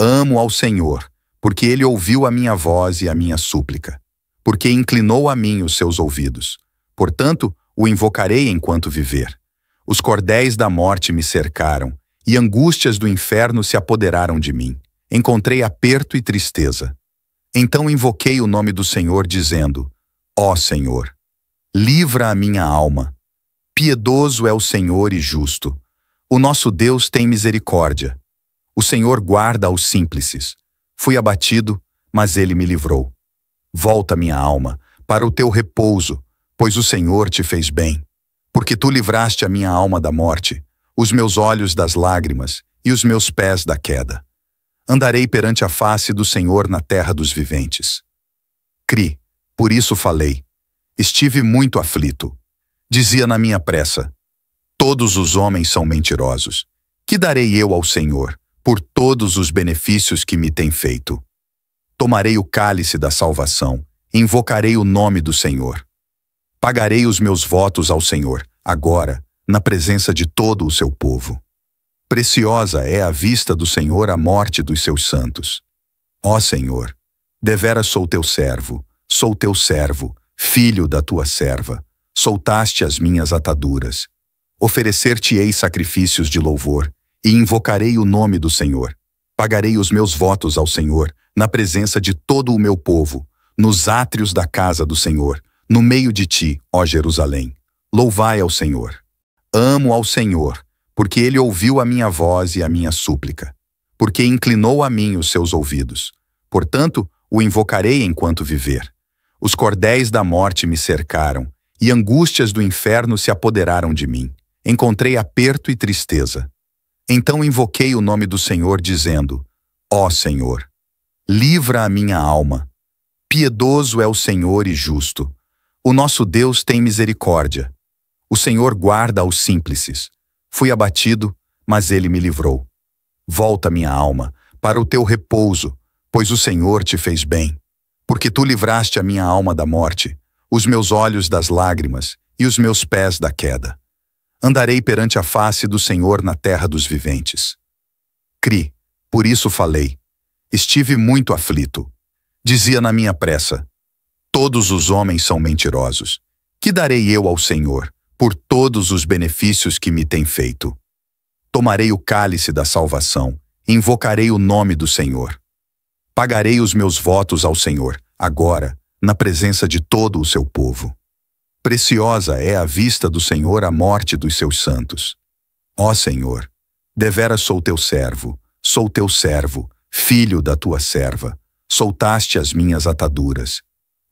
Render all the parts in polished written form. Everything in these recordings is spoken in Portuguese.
Amo ao Senhor, porque Ele ouviu a minha voz e a minha súplica, porque inclinou a mim os seus ouvidos. Portanto, o invocarei enquanto viver. Os cordéis da morte me cercaram, e angústias do inferno se apoderaram de mim. Encontrei aperto e tristeza. Então invoquei o nome do Senhor, dizendo: Ó Senhor, livra a minha alma. Piedoso é o Senhor e justo. O nosso Deus tem misericórdia. O Senhor guarda aos simples. Fui abatido, mas Ele me livrou. Volta, minha alma, para o teu repouso, pois o Senhor te fez bem. Porque tu livraste a minha alma da morte, os meus olhos das lágrimas e os meus pés da queda. Andarei perante a face do Senhor na terra dos viventes. Cri, por isso falei. Estive muito aflito. Dizia na minha pressa: todos os homens são mentirosos. Que darei eu ao Senhor por todos os benefícios que me tem feito? Tomarei o cálice da salvação, invocarei o nome do Senhor. Pagarei os meus votos ao Senhor, agora, na presença de todo o seu povo. Preciosa é à vista do Senhor a morte dos seus santos. Ó Senhor, deveras sou teu servo, filho da tua serva. Soltaste as minhas ataduras. Oferecer-te-ei sacrifícios de louvor, e invocarei o nome do Senhor. Pagarei os meus votos ao Senhor, na presença de todo o meu povo, nos átrios da casa do Senhor, no meio de ti, ó Jerusalém. Louvai ao Senhor. Amo ao Senhor, porque Ele ouviu a minha voz e a minha súplica, porque inclinou a mim os seus ouvidos. Portanto, o invocarei enquanto viver. Os cordéis da morte me cercaram, e angústias do inferno se apoderaram de mim. Encontrei aperto e tristeza. Então invoquei o nome do Senhor, dizendo: Ó Senhor, livra a minha alma. Piedoso é o Senhor e justo. O nosso Deus tem misericórdia. O Senhor guarda aos simples. Fui abatido, mas Ele me livrou. Volta, minha alma, para o teu repouso, pois o Senhor te fez bem. Porque tu livraste a minha alma da morte, os meus olhos das lágrimas e os meus pés da queda. Andarei perante a face do Senhor na terra dos viventes. Cri, por isso falei. Estive muito aflito. Dizia na minha pressa: todos os homens são mentirosos. Que darei eu ao Senhor por todos os benefícios que me tem feito? Tomarei o cálice da salvação, invocarei o nome do Senhor. Pagarei os meus votos ao Senhor, agora, na presença de todo o seu povo. Preciosa é à vista do Senhor a morte dos seus santos. Ó Senhor, deveras sou teu servo, filho da tua serva. Soltaste as minhas ataduras.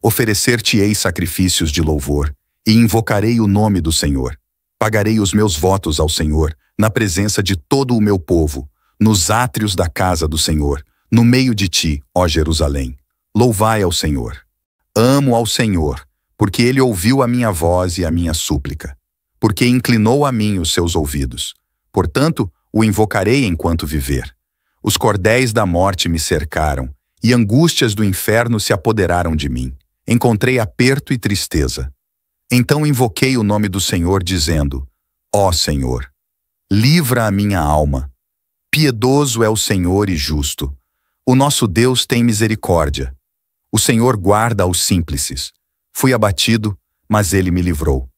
Oferecer-te-ei sacrifícios de louvor, e invocarei o nome do Senhor. Pagarei os meus votos ao Senhor, na presença de todo o meu povo, nos átrios da casa do Senhor, no meio de ti, ó Jerusalém. Louvai ao Senhor. Amo ao Senhor, porque Ele ouviu a minha voz e a minha súplica, porque inclinou a mim os seus ouvidos. Portanto, o invocarei enquanto viver. Os cordéis da morte me cercaram, e angústias do inferno se apoderaram de mim. Encontrei aperto e tristeza. Então invoquei o nome do Senhor, dizendo: Ó Senhor, livra a minha alma. Piedoso é o Senhor e justo. O nosso Deus tem misericórdia. O Senhor guarda aos simples. Fui abatido, mas Ele me livrou.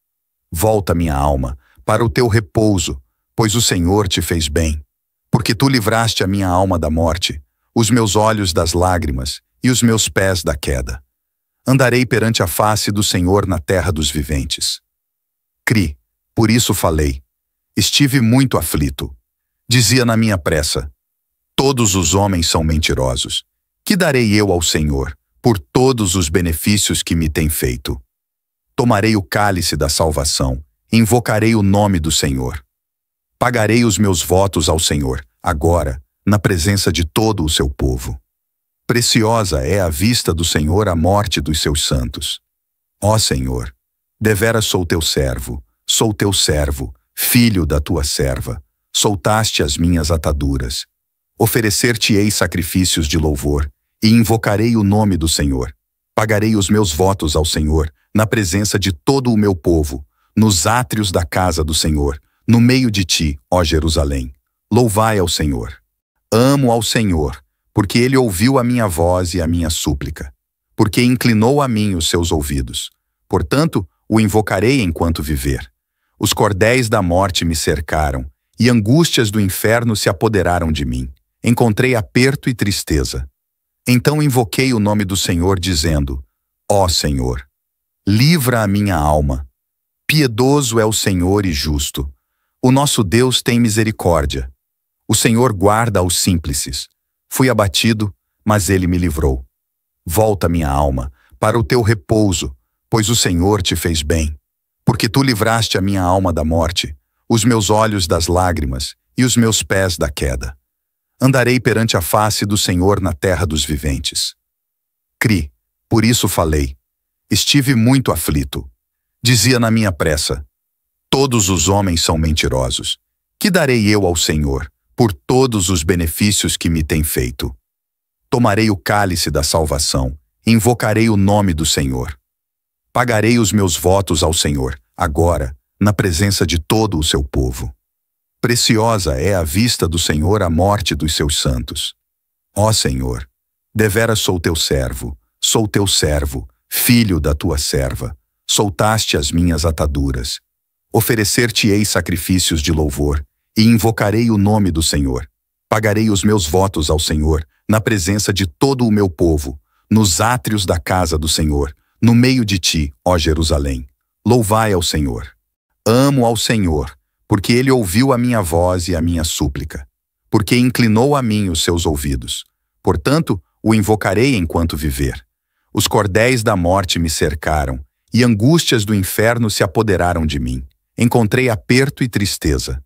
Volta, minha alma, para o teu repouso, pois o Senhor te fez bem. Porque tu livraste a minha alma da morte, os meus olhos das lágrimas e os meus pés da queda. Andarei perante a face do Senhor na terra dos viventes. Cri, por isso falei. Estive muito aflito. Dizia na minha pressa: todos os homens são mentirosos. Que darei eu ao Senhor por todos os benefícios que me tem feito? Tomarei o cálice da salvação, invocarei o nome do Senhor. Pagarei os meus votos ao Senhor, agora, na presença de todo o seu povo. Preciosa é à vista do Senhor a morte dos seus santos. Ó Senhor, deveras sou teu servo, filho da tua serva. Soltaste as minhas ataduras. Oferecer-te-ei sacrifícios de louvor, e invocarei o nome do Senhor. Pagarei os meus votos ao Senhor, na presença de todo o meu povo, nos átrios da casa do Senhor, no meio de ti, ó Jerusalém. Louvai ao Senhor. Amo ao Senhor, porque ele ouviu a minha voz e a minha súplica, porque inclinou a mim os seus ouvidos. Portanto, o invocarei enquanto viver. Os cordéis da morte me cercaram, e angústias do inferno se apoderaram de mim. Encontrei aperto e tristeza. Então invoquei o nome do Senhor, dizendo: Ó Senhor, livra a minha alma. Piedoso é o Senhor e justo. O nosso Deus tem misericórdia. O Senhor guarda aos simples. Fui abatido, mas ele me livrou. Volta, minha alma, para o teu repouso, pois o Senhor te fez bem. Porque tu livraste a minha alma da morte, os meus olhos das lágrimas e os meus pés da queda. Andarei perante a face do Senhor na terra dos viventes. Cri, por isso falei. Estive muito aflito. Dizia na minha pressa: todos os homens são mentirosos. Que darei eu ao Senhor por todos os benefícios que me tem feito? Tomarei o cálice da salvação, invocarei o nome do Senhor. Pagarei os meus votos ao Senhor, agora, na presença de todo o seu povo. Preciosa é à vista do Senhor a morte dos seus santos. Ó Senhor, deveras sou teu servo, filho da tua serva. Soltaste as minhas ataduras. Oferecer-te-ei sacrifícios de louvor, e invocarei o nome do Senhor. Pagarei os meus votos ao Senhor, na presença de todo o meu povo, nos átrios da casa do Senhor, no meio de ti, ó Jerusalém. Louvai ao Senhor. Amo ao Senhor, porque ele ouviu a minha voz e a minha súplica, porque inclinou a mim os seus ouvidos. Portanto, o invocarei enquanto viver. Os cordéis da morte me cercaram, e angústias do inferno se apoderaram de mim. Encontrei aperto e tristeza.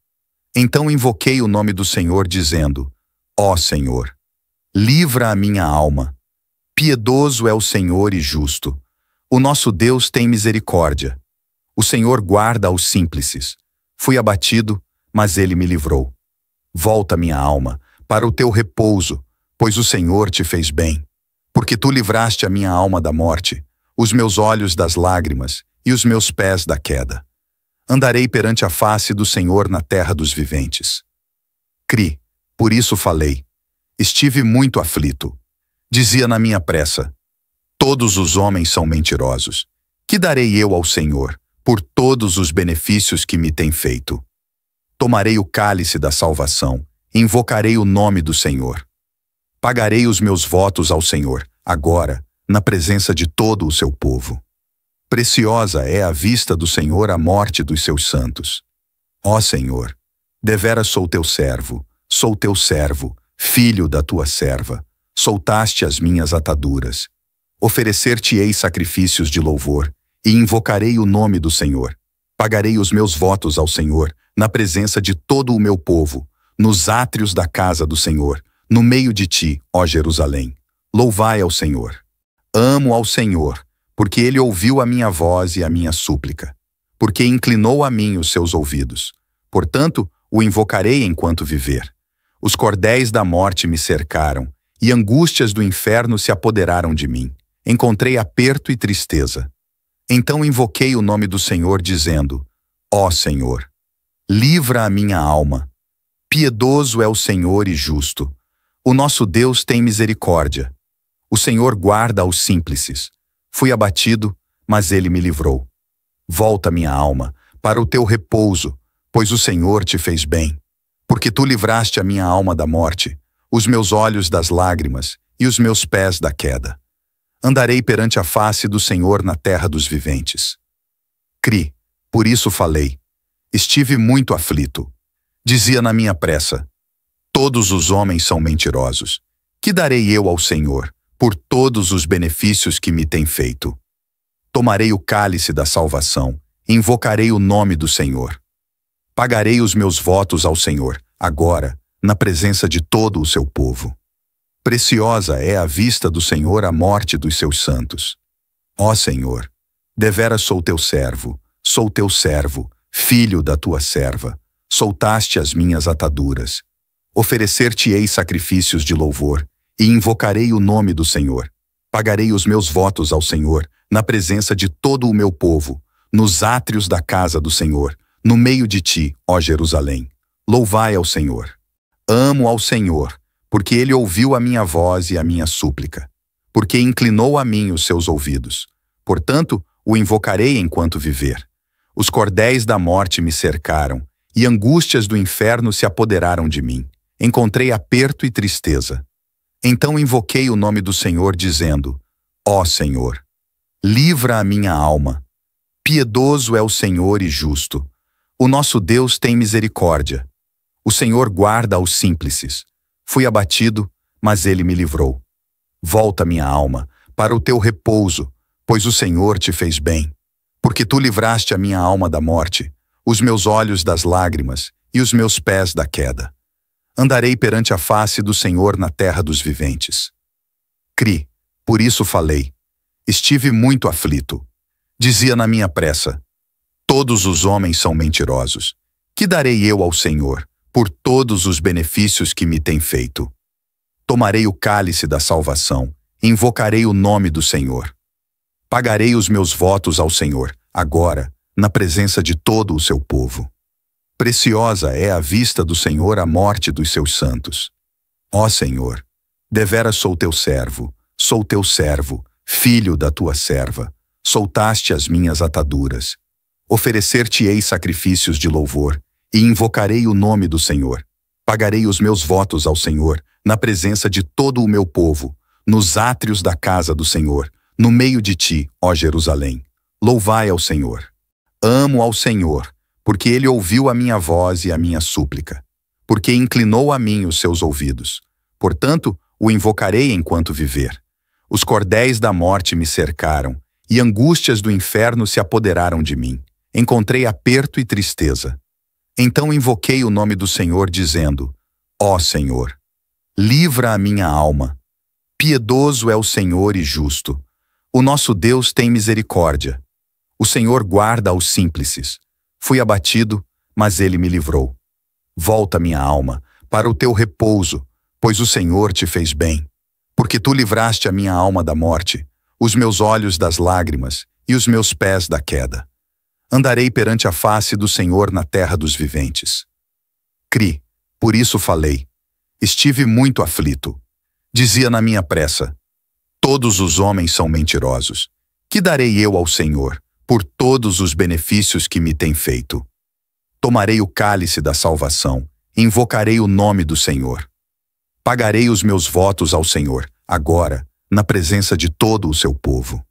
Então invoquei o nome do Senhor, dizendo: Ó Senhor, livra a minha alma. Piedoso é o Senhor e justo. O nosso Deus tem misericórdia. O Senhor guarda aos simples. Fui abatido, mas ele me livrou. Volta, minha alma, para o teu repouso, pois o Senhor te fez bem. Porque tu livraste a minha alma da morte, os meus olhos das lágrimas e os meus pés da queda. Andarei perante a face do Senhor na terra dos viventes. Cri, por isso falei. Estive muito aflito. Dizia na minha pressa: todos os homens são mentirosos. Que darei eu ao Senhor por todos os benefícios que me tem feito? Tomarei o cálice da salvação, invocarei o nome do Senhor. Pagarei os meus votos ao Senhor, agora, na presença de todo o seu povo. Preciosa é à vista do Senhor a morte dos seus santos. Ó Senhor, deveras sou teu servo, filho da tua serva. Soltaste as minhas ataduras. Oferecer-te-ei sacrifícios de louvor, e invocarei o nome do Senhor. Pagarei os meus votos ao Senhor, na presença de todo o meu povo, nos átrios da casa do Senhor, no meio de ti, ó Jerusalém. Louvai ao Senhor. Amo ao Senhor, porque ele ouviu a minha voz e a minha súplica, porque inclinou a mim os seus ouvidos. Portanto, o invocarei enquanto viver. Os cordéis da morte me cercaram, e angústias do inferno se apoderaram de mim. Encontrei aperto e tristeza. Então invoquei o nome do Senhor, dizendo: Ó Senhor, livra a minha alma. Piedoso é o Senhor e justo. O nosso Deus tem misericórdia. O Senhor guarda aos simples. Fui abatido, mas ele me livrou. Volta, minha alma, para o teu repouso, pois o Senhor te fez bem. Porque tu livraste a minha alma da morte, os meus olhos das lágrimas e os meus pés da queda. Andarei perante a face do Senhor na terra dos viventes. Cri, por isso falei. Estive muito aflito. Dizia na minha pressa: todos os homens são mentirosos. Que darei eu ao Senhor por todos os benefícios que me tem feito? Tomarei o cálice da salvação, invocarei o nome do Senhor. Pagarei os meus votos ao Senhor, agora, na presença de todo o seu povo. Preciosa é à vista do Senhor a morte dos seus santos. Ó Senhor, deveras sou teu servo, filho da tua serva. Soltaste as minhas ataduras. Oferecer-te-ei sacrifícios de louvor, e invocarei o nome do Senhor. Pagarei os meus votos ao Senhor, na presença de todo o meu povo, nos átrios da casa do Senhor, no meio de ti, ó Jerusalém. Louvai ao Senhor. Amo ao Senhor, porque ele ouviu a minha voz e a minha súplica, porque inclinou a mim os seus ouvidos. Portanto, o invocarei enquanto viver. Os cordéis da morte me cercaram, e angústias do inferno se apoderaram de mim. Encontrei aperto e tristeza. Então invoquei o nome do Senhor, dizendo: Ó Senhor, livra a minha alma. Piedoso é o Senhor e justo. O nosso Deus tem misericórdia. O Senhor guarda aos simples. Fui abatido, mas ele me livrou. Volta, minha alma, para o teu repouso, pois o Senhor te fez bem. Porque tu livraste a minha alma da morte, os meus olhos das lágrimas e os meus pés da queda. Andarei perante a face do Senhor na terra dos viventes. Cri, por isso falei. Estive muito aflito. Dizia na minha pressa: todos os homens são mentirosos. Que darei eu ao Senhor por todos os benefícios que me tem feito? Tomarei o cálice da salvação, invocarei o nome do Senhor. Pagarei os meus votos ao Senhor, agora, na presença de todo o seu povo. Preciosa é à vista do Senhor a morte dos seus santos. Ó Senhor, deveras sou teu servo, filho da tua serva. Soltaste as minhas ataduras. Oferecer-te-ei sacrifícios de louvor, e invocarei o nome do Senhor. Pagarei os meus votos ao Senhor, na presença de todo o meu povo, nos átrios da casa do Senhor, no meio de ti, ó Jerusalém. Louvai ao Senhor. Amo ao Senhor, porque ele ouviu a minha voz e a minha súplica, porque inclinou a mim os seus ouvidos. Portanto, o invocarei enquanto viver. Os cordéis da morte me cercaram, e angústias do inferno se apoderaram de mim. Encontrei aperto e tristeza. Então invoquei o nome do Senhor, dizendo: Ó Senhor, livra a minha alma. Piedoso é o Senhor e justo. O nosso Deus tem misericórdia. O Senhor guarda aos simples. Fui abatido, mas ele me livrou. Volta, minha alma, para o teu repouso, pois o Senhor te fez bem. Porque tu livraste a minha alma da morte, os meus olhos das lágrimas e os meus pés da queda. Andarei perante a face do Senhor na terra dos viventes. Cri, por isso falei. Estive muito aflito. Dizia na minha pressa: todos os homens são mentirosos. Que darei eu ao Senhor por todos os benefícios que me tem feito? Tomarei o cálice da salvação, invocarei o nome do Senhor. Pagarei os meus votos ao Senhor, agora, na presença de todo o seu povo.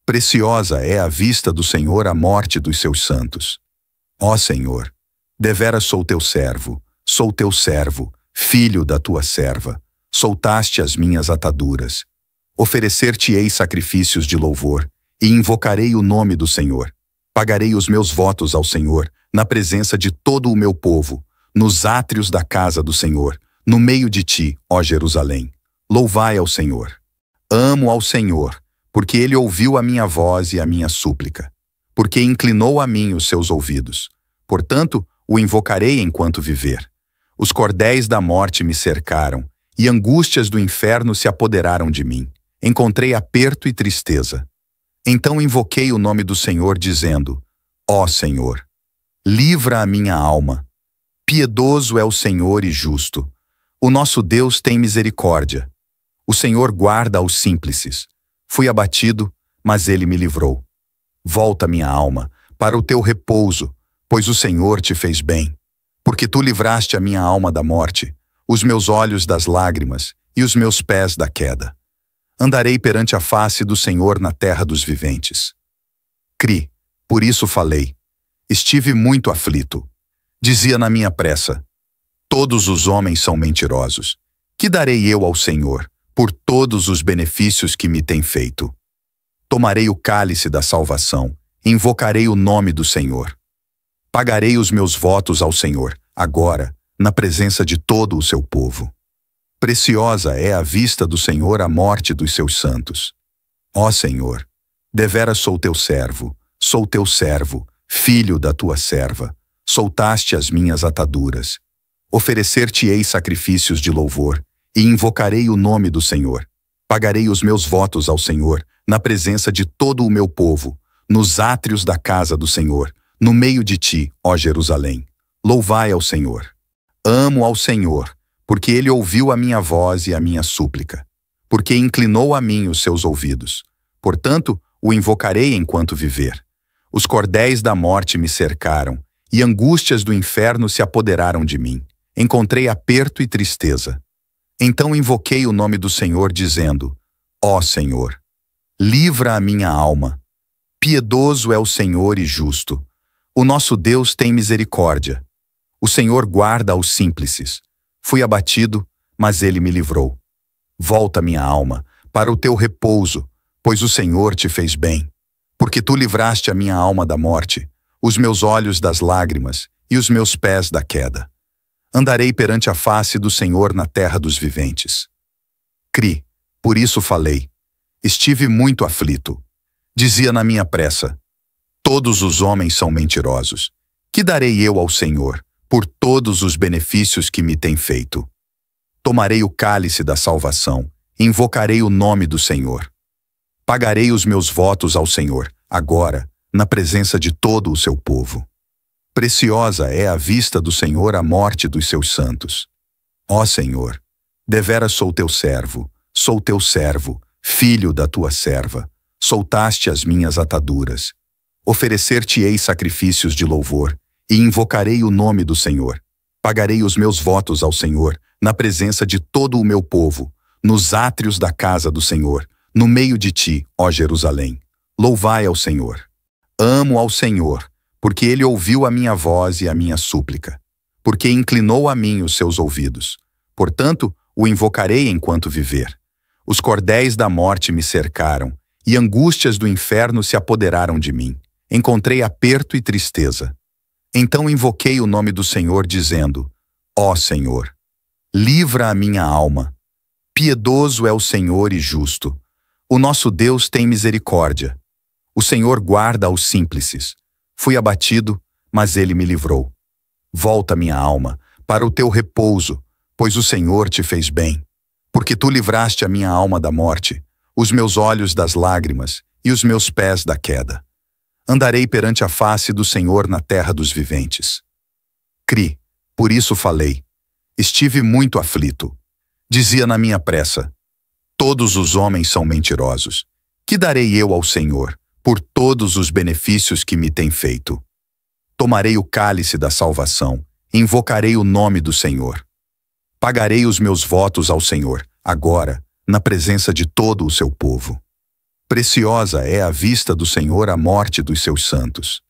Preciosa é à vista do Senhor a morte dos seus santos. Ó Senhor, deveras sou teu servo, filho da tua serva. Soltaste as minhas ataduras. Oferecer-te-ei sacrifícios de louvor, e invocarei o nome do Senhor. Pagarei os meus votos ao Senhor, na presença de todo o meu povo, nos átrios da casa do Senhor, no meio de ti, ó Jerusalém. Louvai ao Senhor. Amo ao Senhor, porque ele ouviu a minha voz e a minha súplica, porque inclinou a mim os seus ouvidos. Portanto, o invocarei enquanto viver. Os cordéis da morte me cercaram, e angústias do inferno se apoderaram de mim. Encontrei aperto e tristeza. Então invoquei o nome do Senhor, dizendo: Ó Senhor, livra a minha alma. Piedoso é o Senhor e justo. O nosso Deus tem misericórdia. O Senhor guarda aos simples. Fui abatido, mas ele me livrou. Volta, minha alma, para o teu repouso, pois o Senhor te fez bem. Porque tu livraste a minha alma da morte, os meus olhos das lágrimas e os meus pés da queda. Andarei perante a face do Senhor na terra dos viventes. Cri, por isso falei. Estive muito aflito. Dizia na minha pressa: todos os homens são mentirosos. Que darei eu ao Senhor por todos os benefícios que me tem feito? Tomarei o cálice da salvação, invocarei o nome do Senhor. Pagarei os meus votos ao Senhor, agora, na presença de todo o seu povo. Preciosa é à vista do Senhor a morte dos seus santos. Ó Senhor, deveras sou teu servo, filho da tua serva. Soltaste as minhas ataduras. Oferecer-te-ei sacrifícios de louvor, e invocarei o nome do Senhor. Pagarei os meus votos ao Senhor, na presença de todo o meu povo, nos átrios da casa do Senhor, no meio de ti, ó Jerusalém. Louvai ao Senhor. Amo ao Senhor, porque ele ouviu a minha voz e a minha súplica, porque inclinou a mim os seus ouvidos. Portanto, o invocarei enquanto viver. Os cordéis da morte me cercaram, e angústias do inferno se apoderaram de mim. Encontrei aperto e tristeza. Então invoquei o nome do Senhor, dizendo: Ó Senhor, livra a minha alma. Piedoso é o Senhor e justo. O nosso Deus tem misericórdia. O Senhor guarda aos simples. Fui abatido, mas ele me livrou. Volta, minha alma, para o teu repouso, pois o Senhor te fez bem. Porque tu livraste a minha alma da morte, os meus olhos das lágrimas e os meus pés da queda. Andarei perante a face do Senhor na terra dos viventes. Cri, por isso falei. Estive muito aflito. Dizia na minha pressa: todos os homens são mentirosos. Que darei eu ao Senhor por todos os benefícios que me tem feito? Tomarei o cálice da salvação, invocarei o nome do Senhor. Pagarei os meus votos ao Senhor, agora, na presença de todo o seu povo. Preciosa é à vista do Senhor a morte dos seus santos. Ó Senhor, deveras sou teu servo, filho da tua serva. Soltaste as minhas ataduras. Oferecer-te-ei sacrifícios de louvor, e invocarei o nome do Senhor. Pagarei os meus votos ao Senhor, na presença de todo o meu povo, nos átrios da casa do Senhor, no meio de ti, ó Jerusalém. Louvai ao Senhor. Amo ao Senhor, porque ele ouviu a minha voz e a minha súplica, porque inclinou a mim os seus ouvidos. Portanto, o invocarei enquanto viver. Os cordéis da morte me cercaram, e angústias do inferno se apoderaram de mim. Encontrei aperto e tristeza. Então invoquei o nome do Senhor, dizendo: Ó Senhor, livra a minha alma. Piedoso é o Senhor e justo. O nosso Deus tem misericórdia. O Senhor guarda aos simples. Fui abatido, mas ele me livrou. Volta, minha alma, para o teu repouso, pois o Senhor te fez bem. Porque tu livraste a minha alma da morte, os meus olhos das lágrimas e os meus pés da queda. Andarei perante a face do Senhor na terra dos viventes. Cri, por isso falei. Estive muito aflito. Dizia na minha pressa: todos os homens são mentirosos. Que darei eu ao Senhor por todos os benefícios que me tem feito? Tomarei o cálice da salvação, invocarei o nome do Senhor. Pagarei os meus votos ao Senhor, agora, na presença de todo o seu povo. Preciosa é à vista do Senhor a morte dos seus santos.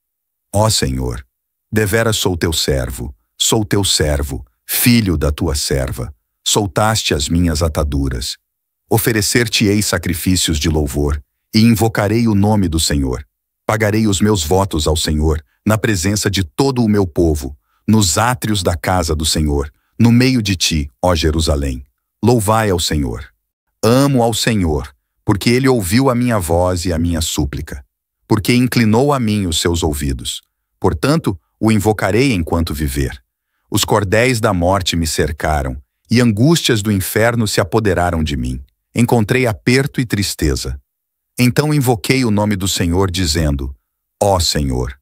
Ó Senhor, deveras sou teu servo, filho da tua serva. Soltaste as minhas ataduras. Oferecer-te-ei sacrifícios de louvor, e invocarei o nome do Senhor. Pagarei os meus votos ao Senhor, na presença de todo o meu povo, nos átrios da casa do Senhor, no meio de ti, ó Jerusalém. Louvai ao Senhor. Amo ao Senhor, porque ele ouviu a minha voz e a minha súplica, porque inclinou a mim os seus ouvidos. Portanto, o invocarei enquanto viver. Os cordéis da morte me cercaram, e angústias do inferno se apoderaram de mim. Encontrei aperto e tristeza. Então invoquei o nome do Senhor, dizendo: Ó Senhor,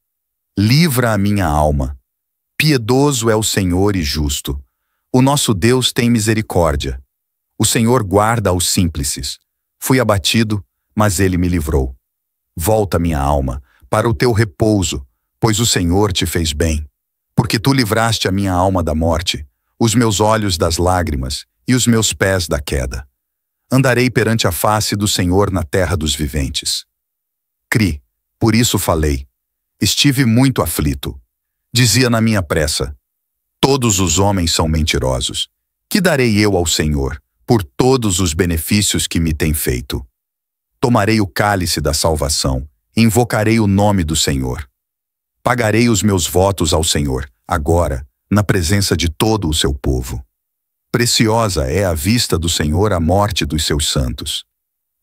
livra a minha alma. Piedoso é o Senhor e justo. O nosso Deus tem misericórdia. O Senhor guarda aos simples. Fui abatido, mas ele me livrou. Volta, minha alma, para o teu repouso, pois o Senhor te fez bem. Porque tu livraste a minha alma da morte, os meus olhos das lágrimas e os meus pés da queda. Andarei perante a face do Senhor na terra dos viventes. Cri, por isso falei. Estive muito aflito. Dizia na minha pressa: todos os homens são mentirosos. Que darei eu ao Senhor por todos os benefícios que me tem feito? Tomarei o cálice da salvação, invocarei o nome do Senhor. Pagarei os meus votos ao Senhor, agora, na presença de todo o seu povo. Preciosa é à vista do Senhor a morte dos seus santos.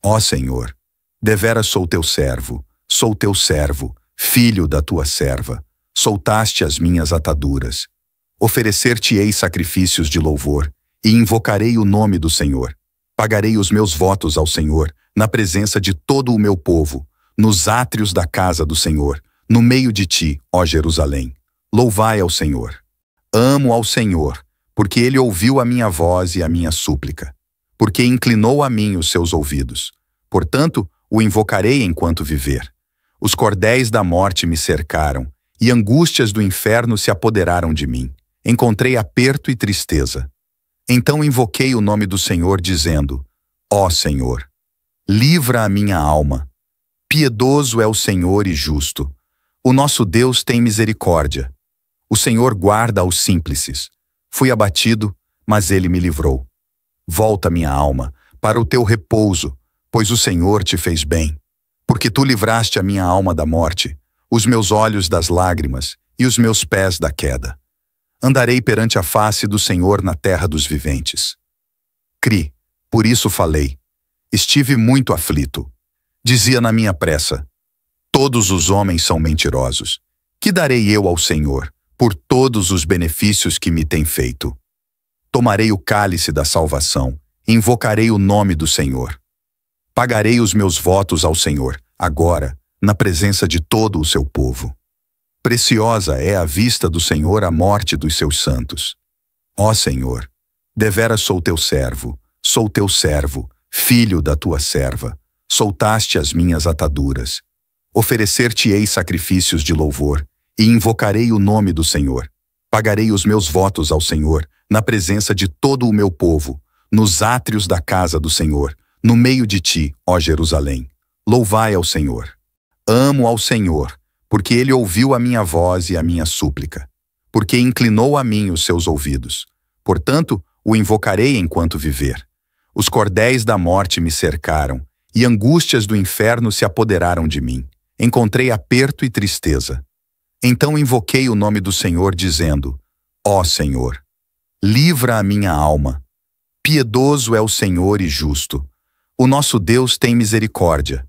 Ó Senhor, deveras sou teu servo, filho da tua serva. Soltaste as minhas ataduras. Oferecer-te-ei sacrifícios de louvor, e invocarei o nome do Senhor. Pagarei os meus votos ao Senhor, na presença de todo o meu povo, nos átrios da casa do Senhor, no meio de ti, ó Jerusalém. Louvai ao Senhor. Amo ao Senhor, porque ele ouviu a minha voz e a minha súplica, porque inclinou a mim os seus ouvidos. Portanto, o invocarei enquanto viver. Os cordéis da morte me cercaram, e angústias do inferno se apoderaram de mim. Encontrei aperto e tristeza. Então invoquei o nome do Senhor, dizendo: Ó Senhor, livra a minha alma. Piedoso é o Senhor e justo. O nosso Deus tem misericórdia. O Senhor guarda aos simples. Fui abatido, mas ele me livrou. Volta, minha alma, para o teu repouso, pois o Senhor te fez bem. Porque tu livraste a minha alma da morte, os meus olhos das lágrimas e os meus pés da queda. Andarei perante a face do Senhor na terra dos viventes. Cri, por isso falei. Estive muito aflito. Dizia na minha pressa: todos os homens são mentirosos. Que darei eu ao Senhor por todos os benefícios que me tem feito? Tomarei o cálice da salvação, e invocarei o nome do Senhor. Pagarei os meus votos ao Senhor, agora, na presença de todo o seu povo. Preciosa é à vista do Senhor a morte dos seus santos. Ó Senhor, deveras sou teu servo, filho da tua serva. Soltaste as minhas ataduras. Oferecer-te-ei sacrifícios de louvor, e invocarei o nome do Senhor. Pagarei os meus votos ao Senhor, na presença de todo o meu povo, nos átrios da casa do Senhor, no meio de ti, ó Jerusalém. Louvai ao Senhor. Amo ao Senhor, porque ele ouviu a minha voz e a minha súplica, porque inclinou a mim os seus ouvidos. Portanto, o invocarei enquanto viver. Os cordéis da morte me cercaram, e angústias do inferno se apoderaram de mim. Encontrei aperto e tristeza. Então invoquei o nome do Senhor, dizendo: Ó Senhor, livra a minha alma. Piedoso é o Senhor e justo. O nosso Deus tem misericórdia.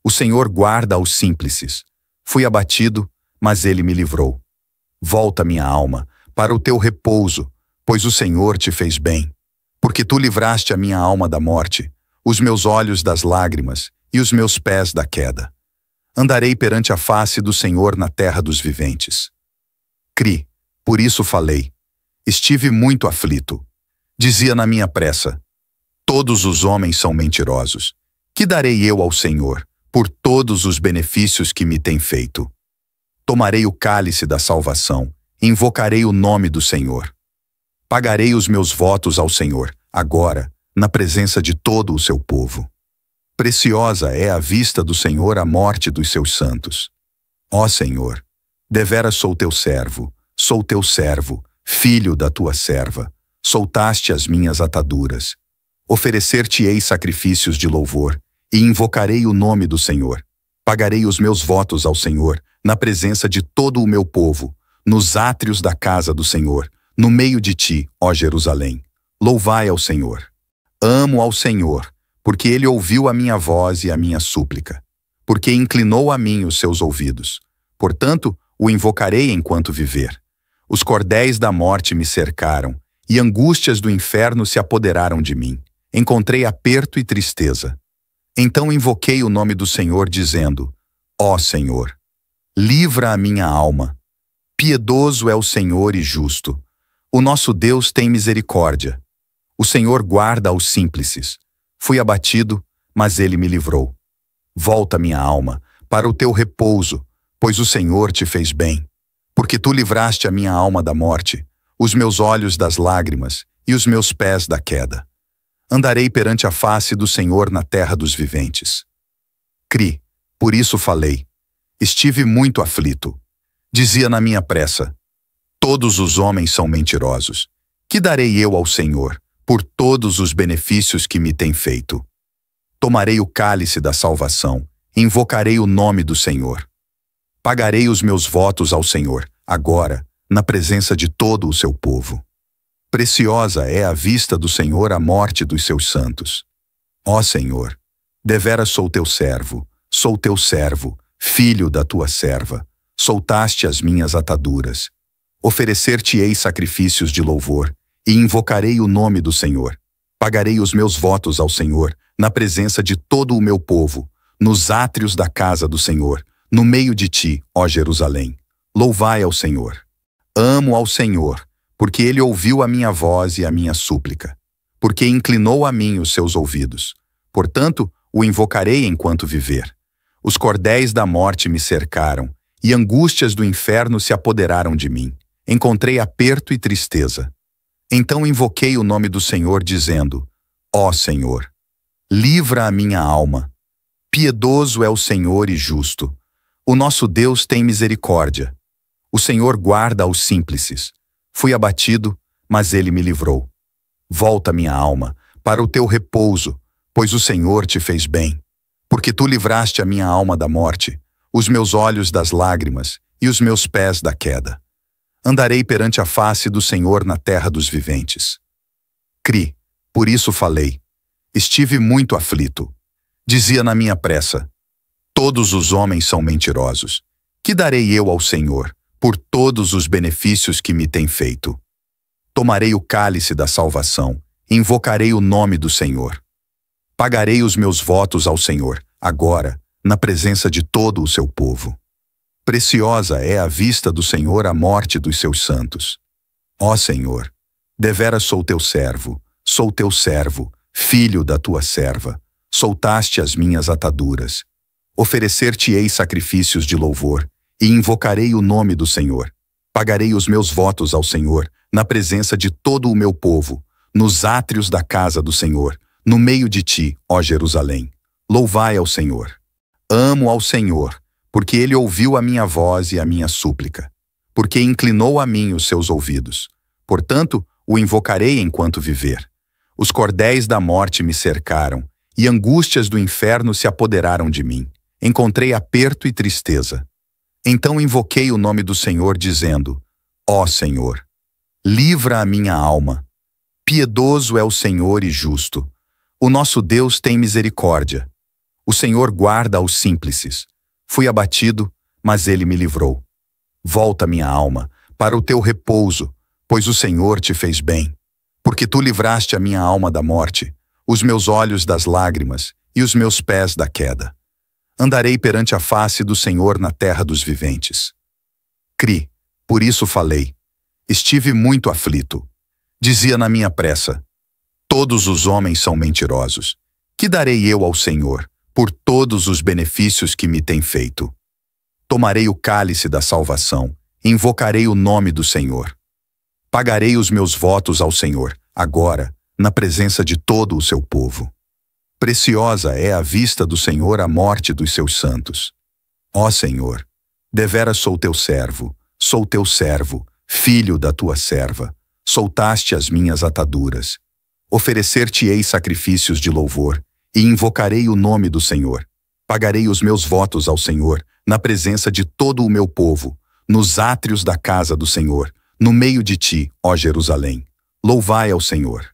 O Senhor guarda aos simples. Fui abatido, mas ele me livrou. Volta, minha alma, para o teu repouso, pois o Senhor te fez bem. Porque tu livraste a minha alma da morte, os meus olhos das lágrimas e os meus pés da queda. Andarei perante a face do Senhor na terra dos viventes. Cri, por isso falei. Estive muito aflito. Dizia na minha pressa: todos os homens são mentirosos. Que darei eu ao Senhor por todos os benefícios que me tem feito? Tomarei o cálice da salvação, e invocarei o nome do Senhor. Pagarei os meus votos ao Senhor, agora, na presença de todo o seu povo. Preciosa é à vista do Senhor a morte dos seus santos. Ó Senhor, deveras sou teu servo, filho da tua serva. Soltaste as minhas ataduras. Oferecer-te-ei sacrifícios de louvor, e invocarei o nome do Senhor. Pagarei os meus votos ao Senhor, na presença de todo o meu povo, nos átrios da casa do Senhor, no meio de ti, ó Jerusalém. Louvai ao Senhor. Amo ao Senhor, porque ele ouviu a minha voz e a minha súplica, porque inclinou a mim os seus ouvidos. Portanto, o invocarei enquanto viver. Os cordéis da morte me cercaram, e angústias do inferno se apoderaram de mim. Encontrei aperto e tristeza. Então invoquei o nome do Senhor, dizendo: Ó Senhor, livra a minha alma. Piedoso é o Senhor e justo. O nosso Deus tem misericórdia. O Senhor guarda aos simples. Fui abatido, mas ele me livrou. Volta, minha alma, para o teu repouso, pois o Senhor te fez bem. Porque tu livraste a minha alma da morte, os meus olhos das lágrimas e os meus pés da queda. Andarei perante a face do Senhor na terra dos viventes. Cri, por isso falei. Estive muito aflito. Dizia na minha pressa: todos os homens são mentirosos. Que darei eu ao Senhor por todos os benefícios que me tem feito? Tomarei o cálice da salvação, e invocarei o nome do Senhor. Pagarei os meus votos ao Senhor, agora, na presença de todo o seu povo. Preciosa é à vista do Senhor a morte dos seus santos. Ó Senhor, deveras sou teu servo, filho da tua serva. Soltaste as minhas ataduras. Oferecer-te-ei sacrifícios de louvor, e invocarei o nome do Senhor. Pagarei os meus votos ao Senhor, na presença de todo o meu povo, nos átrios da casa do Senhor, no meio de ti, ó Jerusalém. Louvai ao Senhor. Amo ao Senhor, porque ele ouviu a minha voz e a minha súplica, porque inclinou a mim os seus ouvidos. Portanto, o invocarei enquanto viver. Os cordéis da morte me cercaram, e angústias do inferno se apoderaram de mim. Encontrei aperto e tristeza. Então invoquei o nome do Senhor, dizendo: Ó Senhor, livra a minha alma. Piedoso é o Senhor e justo. O nosso Deus tem misericórdia. O Senhor guarda aos simples. Fui abatido, mas ele me livrou. Volta, minha alma, para o teu repouso, pois o Senhor te fez bem. Porque tu livraste a minha alma da morte, os meus olhos das lágrimas e os meus pés da queda. Andarei perante a face do Senhor na terra dos viventes. Cri, por isso falei. Estive muito aflito. Dizia na minha pressa: todos os homens são mentirosos. Que darei eu ao Senhor por todos os benefícios que me tem feito? Tomarei o cálice da salvação, invocarei o nome do Senhor. Pagarei os meus votos ao Senhor, agora, na presença de todo o seu povo. Preciosa é à vista do Senhor a morte dos seus santos. Ó Senhor, deveras sou teu servo, filho da tua serva. Soltaste as minhas ataduras. Oferecer-te-ei sacrifícios de louvor, e invocarei o nome do Senhor. Pagarei os meus votos ao Senhor, na presença de todo o meu povo, nos átrios da casa do Senhor, no meio de ti, ó Jerusalém. Louvai ao Senhor. Amo ao Senhor, porque ele ouviu a minha voz e a minha súplica, porque inclinou a mim os seus ouvidos. Portanto, o invocarei enquanto viver. Os cordéis da morte me cercaram, e angústias do inferno se apoderaram de mim. Encontrei aperto e tristeza. Então invoquei o nome do Senhor, dizendo: Ó Senhor, livra a minha alma. Piedoso é o Senhor e justo. O nosso Deus tem misericórdia. O Senhor guarda aos simples. Fui abatido, mas ele me livrou. Volta, minha alma, para o teu repouso, pois o Senhor te fez bem. Porque tu livraste a minha alma da morte, os meus olhos das lágrimas e os meus pés da queda. Andarei perante a face do Senhor na terra dos viventes. Cri, por isso falei. Estive muito aflito. Dizia na minha pressa: todos os homens são mentirosos. Que darei eu ao Senhor por todos os benefícios que me tem feito? Tomarei o cálice da salvação, invocarei o nome do Senhor. Pagarei os meus votos ao Senhor, agora, na presença de todo o seu povo. Preciosa é à vista do Senhor a morte dos seus santos. Ó Senhor, deveras sou teu servo, filho da tua serva. Soltaste as minhas ataduras. Oferecer-te-ei sacrifícios de louvor, e invocarei o nome do Senhor. Pagarei os meus votos ao Senhor, na presença de todo o meu povo, nos átrios da casa do Senhor, no meio de ti, ó Jerusalém. Louvai ao Senhor.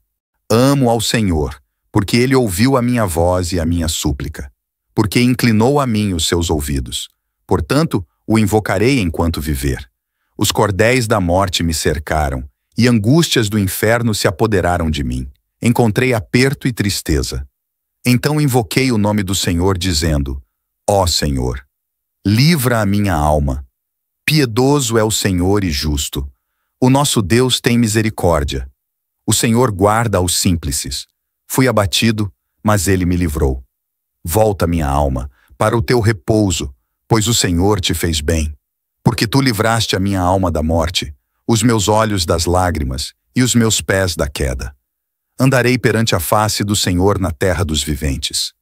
Amo ao Senhor, porque ele ouviu a minha voz e a minha súplica, porque inclinou a mim os seus ouvidos. Portanto, o invocarei enquanto viver. Os cordéis da morte me cercaram, e angústias do inferno se apoderaram de mim. Encontrei aperto e tristeza. Então invoquei o nome do Senhor, dizendo: Ó Senhor, livra a minha alma. Piedoso é o Senhor e justo. O nosso Deus tem misericórdia. O Senhor guarda aos simples. Fui abatido, mas ele me livrou. Volta, minha alma, para o teu repouso, pois o Senhor te fez bem. Porque tu livraste a minha alma da morte, os meus olhos das lágrimas e os meus pés da queda. Andarei perante a face do Senhor na terra dos viventes.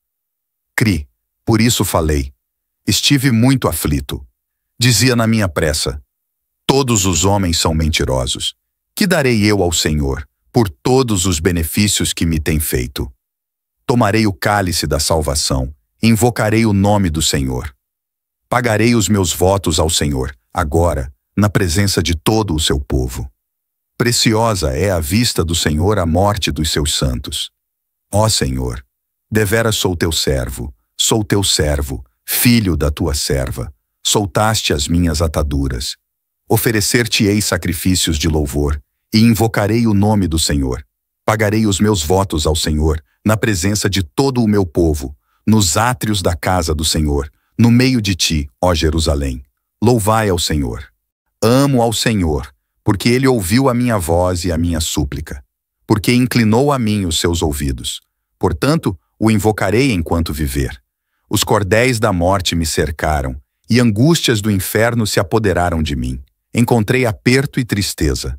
Cri, por isso falei. Estive muito aflito. Dizia na minha pressa: todos os homens são mentirosos. Que darei eu ao Senhor por todos os benefícios que me tem feito? Tomarei o cálice da salvação, invocarei o nome do Senhor. Pagarei os meus votos ao Senhor, agora, na presença de todo o seu povo. Preciosa é à vista do Senhor a morte dos seus santos. Ó Senhor, deveras sou teu servo, filho da tua serva. Soltaste as minhas ataduras. Oferecer-te-ei sacrifícios de louvor, e invocarei o nome do Senhor. Pagarei os meus votos ao Senhor, na presença de todo o meu povo, nos átrios da casa do Senhor, no meio de ti, ó Jerusalém. Louvai ao Senhor. Amo ao Senhor, porque ele ouviu a minha voz e a minha súplica, porque inclinou a mim os seus ouvidos. Portanto, o invocarei enquanto viver. Os cordéis da morte me cercaram, e angústias do inferno se apoderaram de mim. Encontrei aperto e tristeza.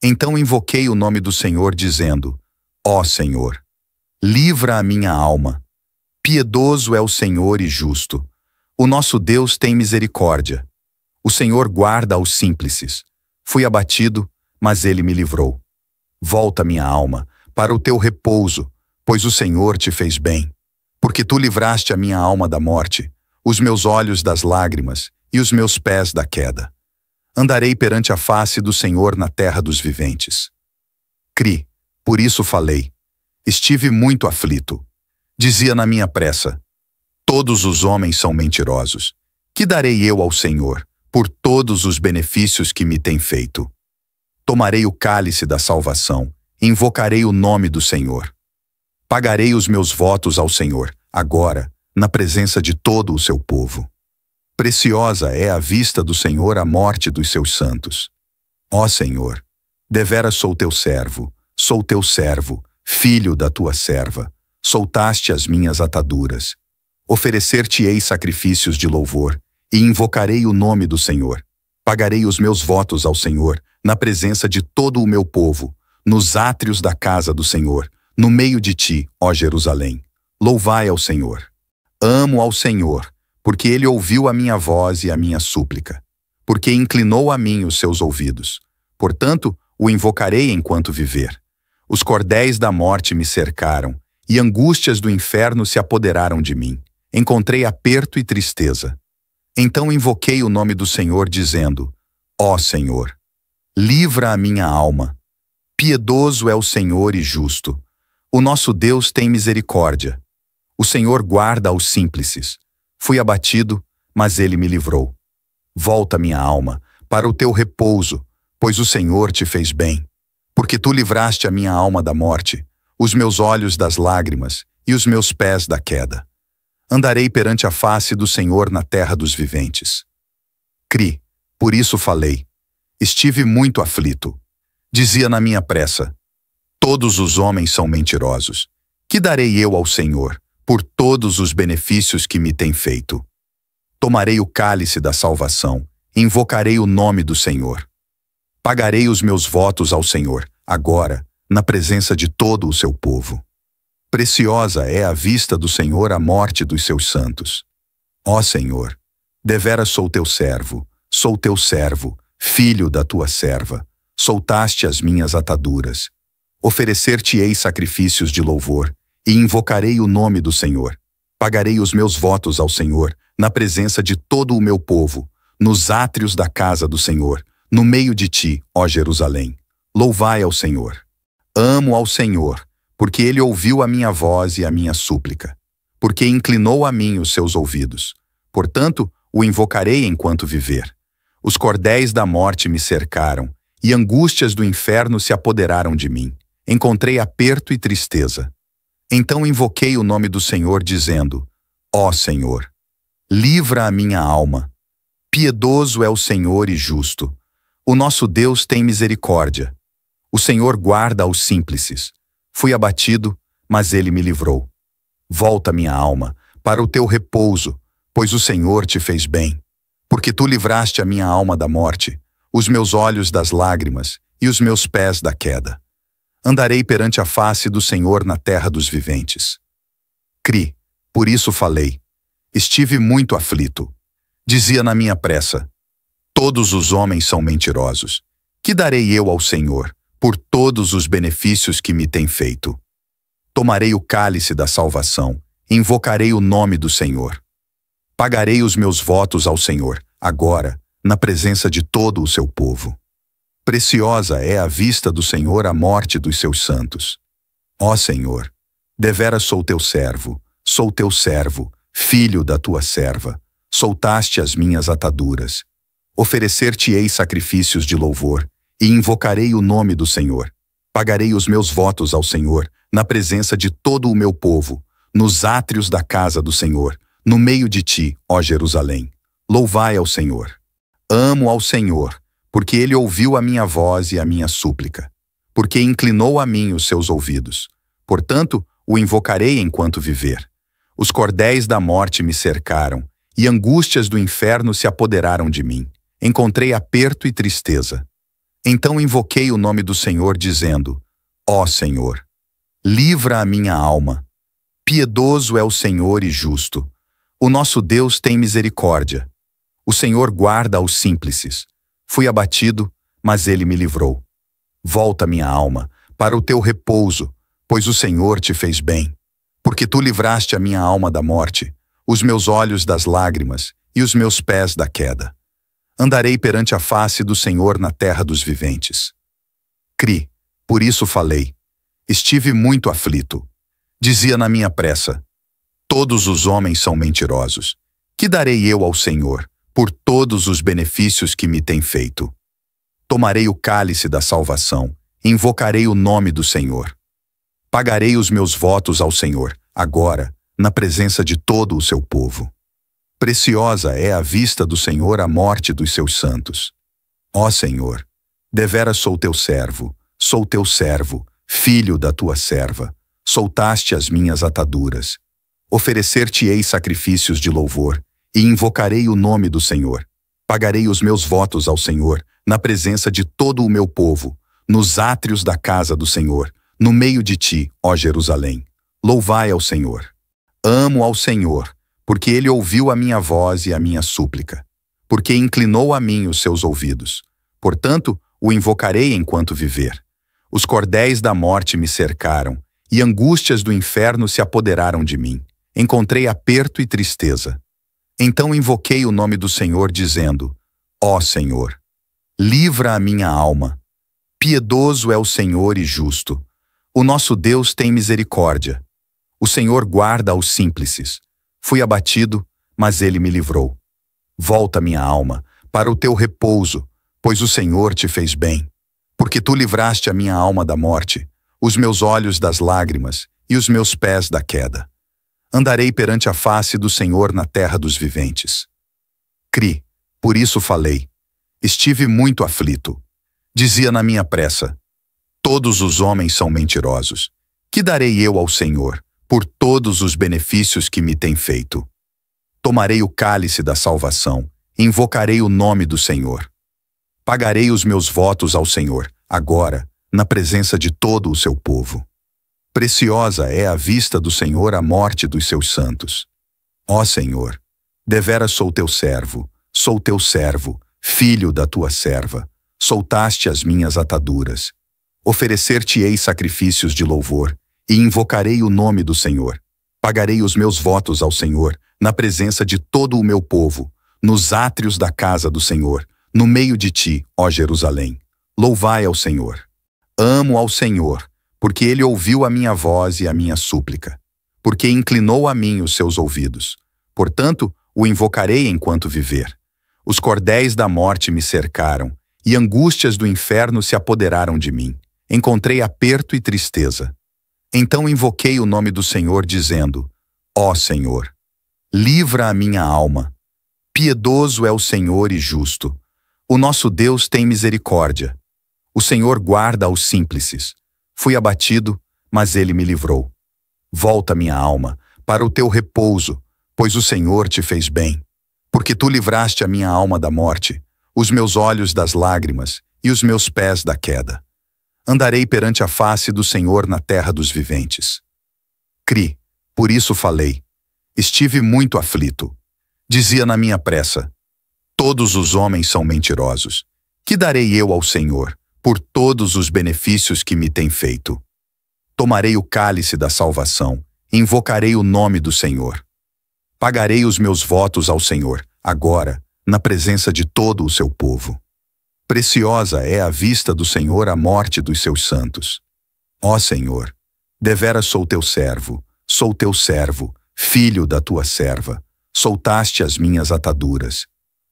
Então invoquei o nome do Senhor, dizendo: Ó Senhor, livra a minha alma. Piedoso é o Senhor e justo. O nosso Deus tem misericórdia. O Senhor guarda aos simples. Fui abatido, mas ele me livrou. Volta, minha alma, para o teu repouso, pois o Senhor te fez bem. Porque tu livraste a minha alma da morte, os meus olhos das lágrimas e os meus pés da queda. Andarei perante a face do Senhor na terra dos viventes. Cri, por isso falei. Estive muito aflito. Dizia na minha pressa: todos os homens são mentirosos. Que darei eu ao Senhor por todos os benefícios que me tem feito? Tomarei o cálice da salvação, invocarei o nome do Senhor. Pagarei os meus votos ao Senhor, agora, na presença de todo o seu povo. Preciosa é à vista do Senhor a morte dos seus santos. Ó Senhor, deveras sou teu servo, filho da tua serva. Soltaste as minhas ataduras. Oferecer-te-ei sacrifícios de louvor, e invocarei o nome do Senhor. Pagarei os meus votos ao Senhor, na presença de todo o meu povo, nos átrios da casa do Senhor, no meio de ti, ó Jerusalém. Louvai ao Senhor. Amo ao Senhor, porque ele ouviu a minha voz e a minha súplica, porque inclinou a mim os seus ouvidos. Portanto, o invocarei enquanto viver. Os cordéis da morte me cercaram, e angústias do inferno se apoderaram de mim. Encontrei aperto e tristeza. Então invoquei o nome do Senhor, dizendo: Ó Senhor, livra a minha alma. Piedoso é o Senhor e justo. O nosso Deus tem misericórdia. O Senhor guarda aos simples. Fui abatido, mas ele me livrou. Volta, minha alma, para o teu repouso, pois o Senhor te fez bem. Porque tu livraste a minha alma da morte, os meus olhos das lágrimas e os meus pés da queda. Andarei perante a face do Senhor na terra dos viventes. Cri, por isso falei. Estive muito aflito. Dizia na minha pressa: todos os homens são mentirosos. Que darei eu ao Senhor por todos os benefícios que me tem feito? Tomarei o cálice da salvação, invocarei o nome do Senhor. Pagarei os meus votos ao Senhor, agora, na presença de todo o seu povo. Preciosa é à vista do Senhor a morte dos seus santos. Ó Senhor, deveras sou teu servo, filho da tua serva. Soltaste as minhas ataduras. Oferecer-te-ei sacrifícios de louvor, e invocarei o nome do Senhor. Pagarei os meus votos ao Senhor, na presença de todo o meu povo, nos átrios da casa do Senhor, no meio de ti, ó Jerusalém. Louvai ao Senhor. Amo ao Senhor, porque ele ouviu a minha voz e a minha súplica, porque inclinou a mim os seus ouvidos. Portanto, o invocarei enquanto viver. Os cordéis da morte me cercaram, e angústias do inferno se apoderaram de mim. Encontrei aperto e tristeza. Então invoquei o nome do Senhor, dizendo: Ó Senhor, livra a minha alma. Piedoso é o Senhor e justo. O nosso Deus tem misericórdia. O Senhor guarda aos simples. Fui abatido, mas ele me livrou. Volta, minha alma, para o teu repouso, pois o Senhor te fez bem. Porque tu livraste a minha alma da morte, os meus olhos das lágrimas e os meus pés da queda. Andarei perante a face do Senhor na terra dos viventes. Cri, por isso falei. Estive muito aflito. Dizia na minha pressa: todos os homens são mentirosos. Que darei eu ao Senhor por todos os benefícios que me tem feito? Tomarei o cálice da salvação, invocarei o nome do Senhor. Pagarei os meus votos ao Senhor, agora, na presença de todo o seu povo. Preciosa é à vista do Senhor a morte dos seus santos. Ó Senhor, deveras sou teu servo, filho da tua serva. Soltaste as minhas ataduras. Oferecer-te-ei sacrifícios de louvor, e invocarei o nome do Senhor. Pagarei os meus votos ao Senhor, na presença de todo o meu povo, nos átrios da casa do Senhor, no meio de ti, ó Jerusalém. Louvai ao Senhor. Amo ao Senhor, porque ele ouviu a minha voz e a minha súplica, porque inclinou a mim os seus ouvidos. Portanto, o invocarei enquanto viver. Os cordéis da morte me cercaram, e angústias do inferno se apoderaram de mim. Encontrei aperto e tristeza. Então invoquei o nome do Senhor, dizendo: Ó Senhor, livra a minha alma. Piedoso é o Senhor e justo. O nosso Deus tem misericórdia. O Senhor guarda aos simples. Fui abatido, mas ele me livrou. Volta, minha alma, para o teu repouso, pois o Senhor te fez bem. Porque tu livraste a minha alma da morte, os meus olhos das lágrimas e os meus pés da queda. Andarei perante a face do Senhor na terra dos viventes. Cri, por isso falei. Estive muito aflito. Dizia na minha pressa: todos os homens são mentirosos. Que darei eu ao Senhor por todos os benefícios que me tem feito? Tomarei o cálice da salvação, invocarei o nome do Senhor. Pagarei os meus votos ao Senhor, agora, na presença de todo o seu povo. Preciosa é à vista do Senhor a morte dos seus santos. Ó Senhor, deveras sou teu servo, filho da tua serva. Soltaste as minhas ataduras. Oferecer-te-ei sacrifícios de louvor, e invocarei o nome do Senhor. Pagarei os meus votos ao Senhor, na presença de todo o meu povo, nos átrios da casa do Senhor, no meio de ti, ó Jerusalém. Louvai ao Senhor. Amo ao Senhor, porque ele ouviu a minha voz e a minha súplica, porque inclinou a mim os seus ouvidos. Portanto, o invocarei enquanto viver. Os cordéis da morte me cercaram, e angústias do inferno se apoderaram de mim. Encontrei aperto e tristeza. Então invoquei o nome do Senhor, dizendo: Ó Senhor, livra a minha alma. Piedoso é o Senhor e justo. O nosso Deus tem misericórdia. O Senhor guarda aos simples. Fui abatido, mas ele me livrou. Volta, minha alma, para o teu repouso, pois o Senhor te fez bem. Porque tu livraste a minha alma da morte, os meus olhos das lágrimas e os meus pés da queda. Andarei perante a face do Senhor na terra dos viventes. Cri, por isso falei. Estive muito aflito. Dizia na minha pressa: todos os homens são mentirosos. Que darei eu ao Senhor por todos os benefícios que me tem feito? Tomarei o cálice da salvação, invocarei o nome do Senhor. Pagarei os meus votos ao Senhor, agora, na presença de todo o seu povo. Preciosa é à vista do Senhor a morte dos seus santos. Ó Senhor, deveras sou teu servo, filho da tua serva. Soltaste as minhas ataduras. Oferecer-te-ei sacrifícios de louvor, e invocarei o nome do Senhor. Pagarei os meus votos ao Senhor, na presença de todo o meu povo, nos átrios da casa do Senhor, no meio de ti, ó Jerusalém. Louvai ao Senhor. Amo ao Senhor, porque ele ouviu a minha voz e a minha súplica, porque inclinou a mim os seus ouvidos. Portanto, o invocarei enquanto viver. Os cordéis da morte me cercaram, e angústias do inferno se apoderaram de mim. Encontrei aperto e tristeza. Então invoquei o nome do Senhor, dizendo: Ó Senhor, livra a minha alma. Piedoso é o Senhor e justo. O nosso Deus tem misericórdia. O Senhor guarda aos simples. Fui abatido, mas ele me livrou. Volta, minha alma, para o teu repouso, pois o Senhor te fez bem. Porque tu livraste a minha alma da morte, os meus olhos das lágrimas e os meus pés da queda. Andarei perante a face do Senhor na terra dos viventes. Cri, por isso falei. Estive muito aflito. Dizia na minha pressa: todos os homens são mentirosos. Que darei eu ao Senhor por todos os benefícios que me tem feito? Tomarei o cálice da salvação, invocarei o nome do Senhor. Pagarei os meus votos ao Senhor, agora, na presença de todo o seu povo. Preciosa é à vista do Senhor a morte dos seus santos. Ó Senhor, deveras sou teu servo, filho da tua serva. Soltaste as minhas ataduras.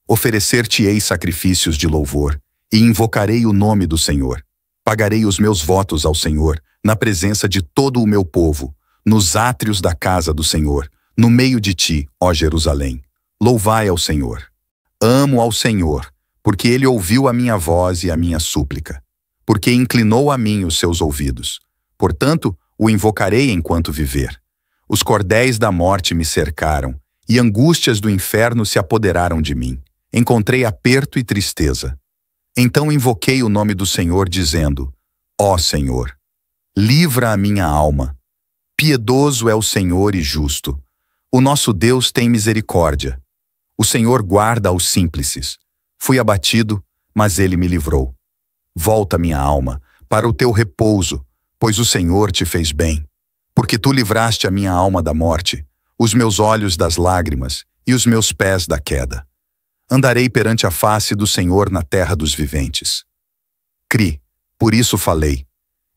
Oferecer-te-ei sacrifícios de louvor, e invocarei o nome do Senhor. Pagarei os meus votos ao Senhor, na presença de todo o meu povo, nos átrios da casa do Senhor, no meio de ti, ó Jerusalém. Louvai ao Senhor. Amo ao Senhor, porque ele ouviu a minha voz e a minha súplica, porque inclinou a mim os seus ouvidos. Portanto, o invocarei enquanto viver. Os cordéis da morte me cercaram, e angústias do inferno se apoderaram de mim. Encontrei aperto e tristeza. Então invoquei o nome do Senhor, dizendo: Ó Senhor, livra a minha alma. Piedoso é o Senhor e justo. O nosso Deus tem misericórdia. O Senhor guarda aos simples. Fui abatido, mas ele me livrou. Volta, minha alma, para o teu repouso, pois o Senhor te fez bem. Porque tu livraste a minha alma da morte, os meus olhos das lágrimas e os meus pés da queda. Andarei perante a face do Senhor na terra dos viventes. Cri, por isso falei.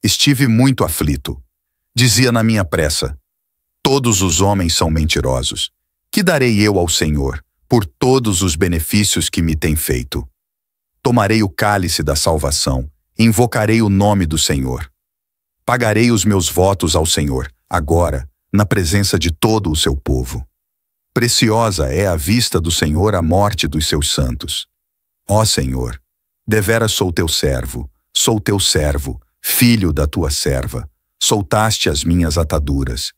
Estive muito aflito. Dizia na minha pressa: todos os homens são mentirosos. Que darei eu ao Senhor por todos os benefícios que me tem feito? Tomarei o cálice da salvação, e invocarei o nome do Senhor. Pagarei os meus votos ao Senhor, agora, na presença de todo o seu povo. Preciosa é à vista do Senhor a morte dos seus santos. Ó Senhor, deveras sou teu servo, filho da tua serva. Soltaste as minhas ataduras.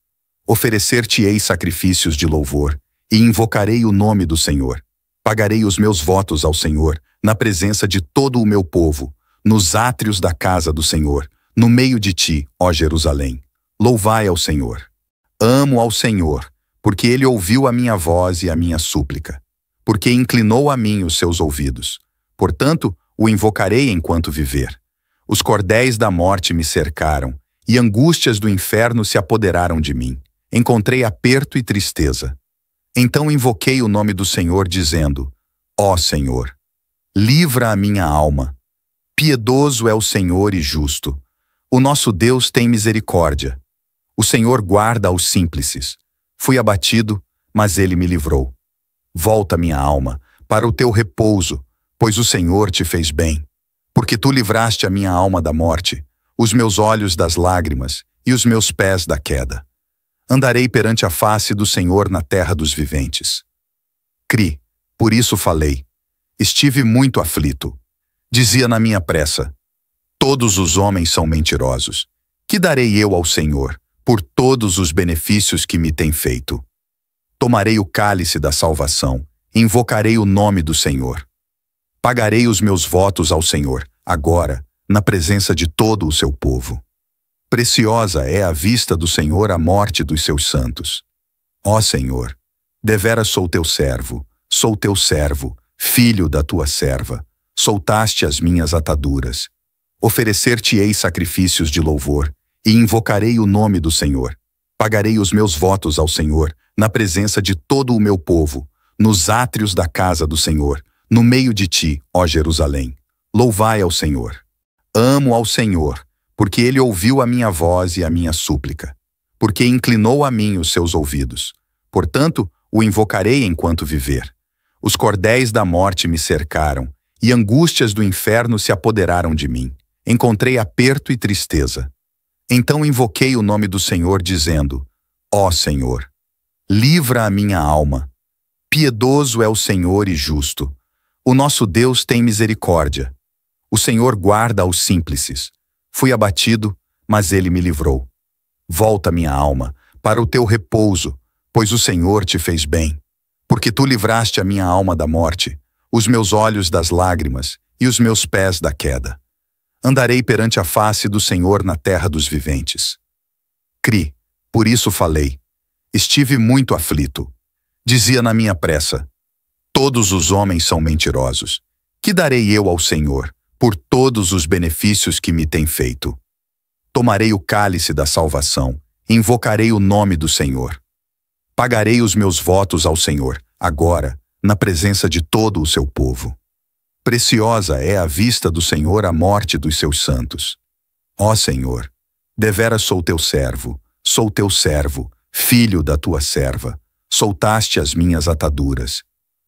Oferecer-te-ei sacrifícios de louvor, e invocarei o nome do Senhor. Pagarei os meus votos ao Senhor, na presença de todo o meu povo, nos átrios da casa do Senhor, no meio de ti, ó Jerusalém. Louvai ao Senhor. Amo ao Senhor, porque ele ouviu a minha voz e a minha súplica, porque inclinou a mim os seus ouvidos. Portanto, o invocarei enquanto viver. Os cordéis da morte me cercaram, e angústias do inferno se apoderaram de mim. Encontrei aperto e tristeza. Então invoquei o nome do Senhor, dizendo: Ó Senhor, livra a minha alma. Piedoso é o Senhor e justo. O nosso Deus tem misericórdia. O Senhor guarda aos simples. Fui abatido, mas ele me livrou. Volta, minha alma, para o teu repouso, pois o Senhor te fez bem. Porque tu livraste a minha alma da morte, os meus olhos das lágrimas e os meus pés da queda. Andarei perante a face do Senhor na terra dos viventes. Cri, por isso falei. Estive muito aflito. Dizia na minha pressa: todos os homens são mentirosos. Que darei eu ao Senhor por todos os benefícios que me tem feito? Tomarei o cálice da salvação, e invocarei o nome do Senhor. Pagarei os meus votos ao Senhor, agora, na presença de todo o seu povo. Preciosa é à vista do Senhor a morte dos seus santos. Ó Senhor, deveras sou teu servo, filho da tua serva. Soltaste as minhas ataduras. Oferecer-te-ei sacrifícios de louvor, e invocarei o nome do Senhor. Pagarei os meus votos ao Senhor, na presença de todo o meu povo, nos átrios da casa do Senhor, no meio de ti, ó Jerusalém. Louvai ao Senhor. Amo ao Senhor, porque ele ouviu a minha voz e a minha súplica, porque inclinou a mim os seus ouvidos. Portanto, o invocarei enquanto viver. Os cordéis da morte me cercaram, e angústias do inferno se apoderaram de mim. Encontrei aperto e tristeza. Então invoquei o nome do Senhor, dizendo: Ó Senhor, livra a minha alma. Piedoso é o Senhor e justo. O nosso Deus tem misericórdia. O Senhor guarda aos simples. Fui abatido, mas ele me livrou. Volta, minha alma, para o teu repouso, pois o Senhor te fez bem. Porque tu livraste a minha alma da morte, os meus olhos das lágrimas e os meus pés da queda. Andarei perante a face do Senhor na terra dos viventes. Cri, por isso falei. Estive muito aflito. Dizia na minha pressa: todos os homens são mentirosos. Que darei eu ao Senhor por todos os benefícios que me tem feito? Tomarei o cálice da salvação, e invocarei o nome do Senhor. Pagarei os meus votos ao Senhor, agora, na presença de todo o seu povo. Preciosa é à vista do Senhor a morte dos seus santos. Ó Senhor, deveras sou teu servo, filho da tua serva. Soltaste as minhas ataduras.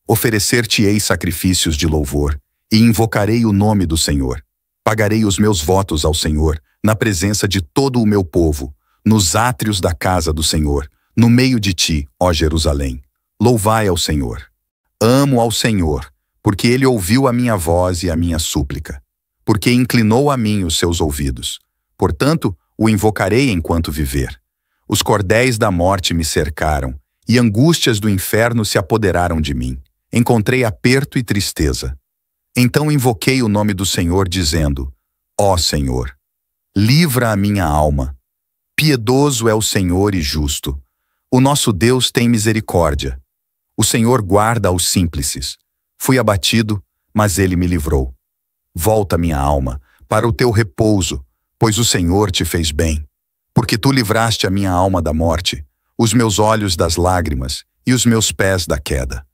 Oferecer-te-ei sacrifícios de louvor, e invocarei o nome do Senhor. Pagarei os meus votos ao Senhor, na presença de todo o meu povo, nos átrios da casa do Senhor, no meio de ti, ó Jerusalém. Louvai ao Senhor. Amo ao Senhor, porque ele ouviu a minha voz e a minha súplica, porque inclinou a mim os seus ouvidos. Portanto, o invocarei enquanto viver. Os cordéis da morte me cercaram, e angústias do inferno se apoderaram de mim. Encontrei aperto e tristeza. Então invoquei o nome do Senhor, dizendo: Ó Senhor, livra a minha alma. Piedoso é o Senhor e justo. O nosso Deus tem misericórdia. O Senhor guarda aos simples. Fui abatido, mas ele me livrou. Volta, minha alma, para o teu repouso, pois o Senhor te fez bem. Porque tu livraste a minha alma da morte, os meus olhos das lágrimas e os meus pés da queda.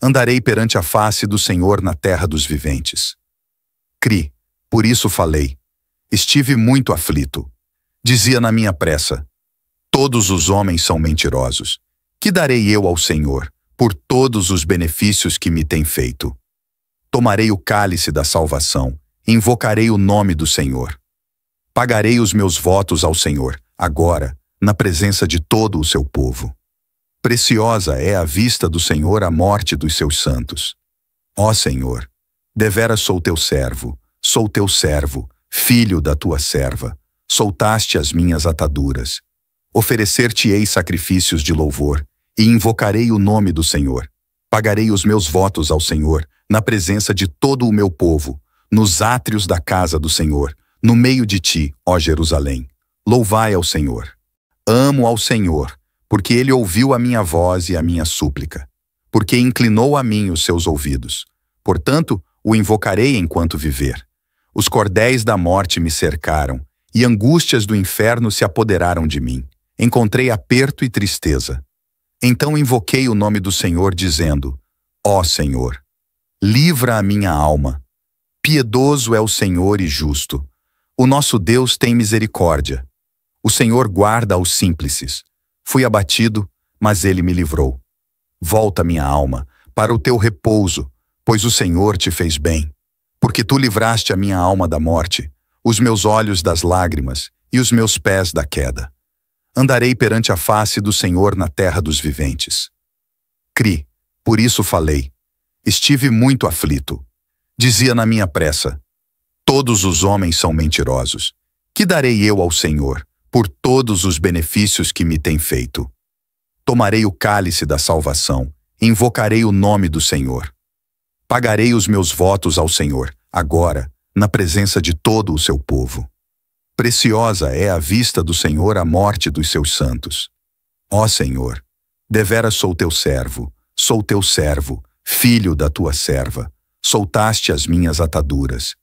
Andarei perante a face do Senhor na terra dos viventes. Cri, por isso falei. Estive muito aflito. Dizia na minha pressa: todos os homens são mentirosos. Que darei eu ao Senhor por todos os benefícios que me tem feito? Tomarei o cálice da salvação, invocarei o nome do Senhor. Pagarei os meus votos ao Senhor, agora, na presença de todo o seu povo. Preciosa é à vista do Senhor a morte dos seus santos. Ó Senhor, deveras sou teu servo, filho da tua serva. Soltaste as minhas ataduras. Oferecer-te-ei sacrifícios de louvor, e invocarei o nome do Senhor. Pagarei os meus votos ao Senhor, na presença de todo o meu povo, nos átrios da casa do Senhor, no meio de ti, ó Jerusalém. Louvai ao Senhor. Amo ao Senhor, porque ele ouviu a minha voz e a minha súplica, porque inclinou a mim os seus ouvidos. Portanto, o invocarei enquanto viver. Os cordéis da morte me cercaram, e angústias do inferno se apoderaram de mim. Encontrei aperto e tristeza. Então invoquei o nome do Senhor, dizendo: Ó Senhor, livra a minha alma. Piedoso é o Senhor e justo. O nosso Deus tem misericórdia. O Senhor guarda aos simples. Fui abatido, mas ele me livrou. Volta, minha alma, para o teu repouso, pois o Senhor te fez bem. Porque tu livraste a minha alma da morte, os meus olhos das lágrimas e os meus pés da queda. Andarei perante a face do Senhor na terra dos viventes. Cri, por isso falei. Estive muito aflito. Dizia na minha pressa: todos os homens são mentirosos. Que darei eu ao Senhor por todos os benefícios que me tem feito? Tomarei o cálice da salvação, invocarei o nome do Senhor. Pagarei os meus votos ao Senhor, agora, na presença de todo o seu povo. Preciosa é à vista do Senhor a morte dos seus santos. Ó Senhor, deveras sou teu servo, filho da tua serva. Soltaste as minhas ataduras.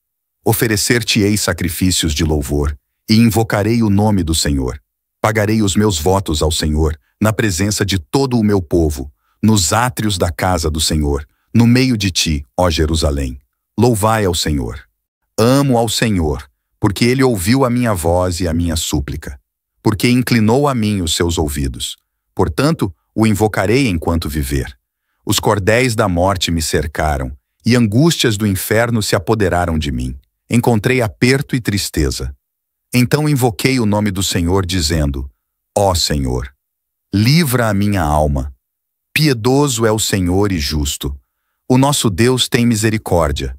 Oferecer-te-ei sacrifícios de louvor, e invocarei o nome do Senhor. Pagarei os meus votos ao Senhor, na presença de todo o meu povo, nos átrios da casa do Senhor, no meio de ti, ó Jerusalém. Louvai ao Senhor. Amo ao Senhor, porque ele ouviu a minha voz e a minha súplica, porque inclinou a mim os seus ouvidos. Portanto, o invocarei enquanto viver. Os cordéis da morte me cercaram, e angústias do inferno se apoderaram de mim. Encontrei aperto e tristeza. Então invoquei o nome do Senhor, dizendo: Ó Senhor, livra a minha alma. Piedoso é o Senhor e justo. O nosso Deus tem misericórdia.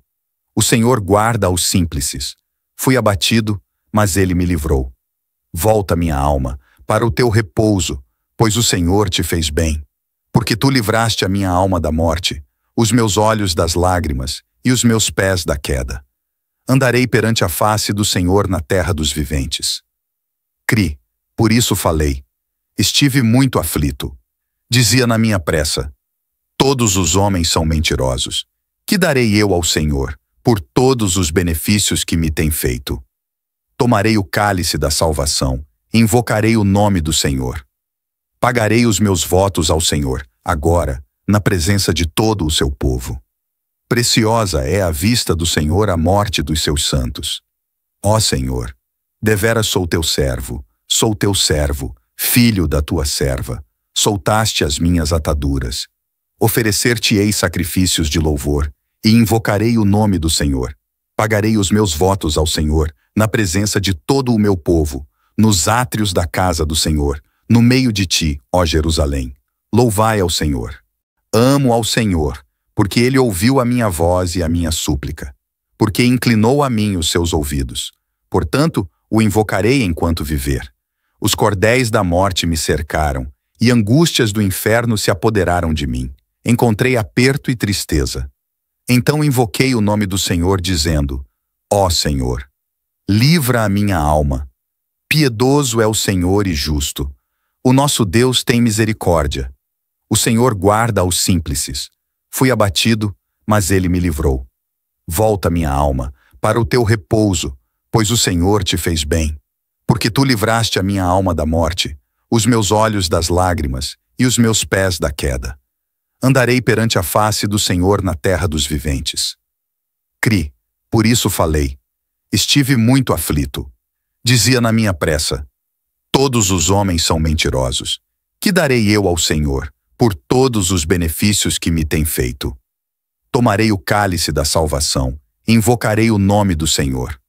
O Senhor guarda aos simples. Fui abatido, mas ele me livrou. Volta, minha alma, para o teu repouso, pois o Senhor te fez bem. Porque tu livraste a minha alma da morte, os meus olhos das lágrimas e os meus pés da queda. Andarei perante a face do Senhor na terra dos viventes. Cri, por isso falei. Estive muito aflito. Dizia na minha pressa: todos os homens são mentirosos. Que darei eu ao Senhor por todos os benefícios que me tem feito? Tomarei o cálice da salvação, invocarei o nome do Senhor. Pagarei os meus votos ao Senhor, agora, na presença de todo o seu povo. Preciosa é à vista do Senhor a morte dos seus santos. Ó Senhor, deveras sou teu servo, filho da tua serva. Soltaste as minhas ataduras. Oferecer-te-ei sacrifícios de louvor, e invocarei o nome do Senhor. Pagarei os meus votos ao Senhor, na presença de todo o meu povo, nos átrios da casa do Senhor, no meio de ti, ó Jerusalém. Louvai ao Senhor. Amo ao Senhor, porque ele ouviu a minha voz e a minha súplica, porque inclinou a mim os seus ouvidos. Portanto, o invocarei enquanto viver. Os cordéis da morte me cercaram, e angústias do inferno se apoderaram de mim. Encontrei aperto e tristeza. Então invoquei o nome do Senhor, dizendo: Ó Senhor, livra a minha alma. Piedoso é o Senhor e justo. O nosso Deus tem misericórdia. O Senhor guarda aos simples. Fui abatido, mas ele me livrou. Volta, minha alma, para o teu repouso, pois o Senhor te fez bem. Porque tu livraste a minha alma da morte, os meus olhos das lágrimas e os meus pés da queda. Andarei perante a face do Senhor na terra dos viventes. Cri, por isso falei. Estive muito aflito. Dizia na minha pressa: todos os homens são mentirosos. Que darei eu ao Senhor por todos os benefícios que me tem feito? Tomarei o cálice da salvação, invocarei o nome do Senhor.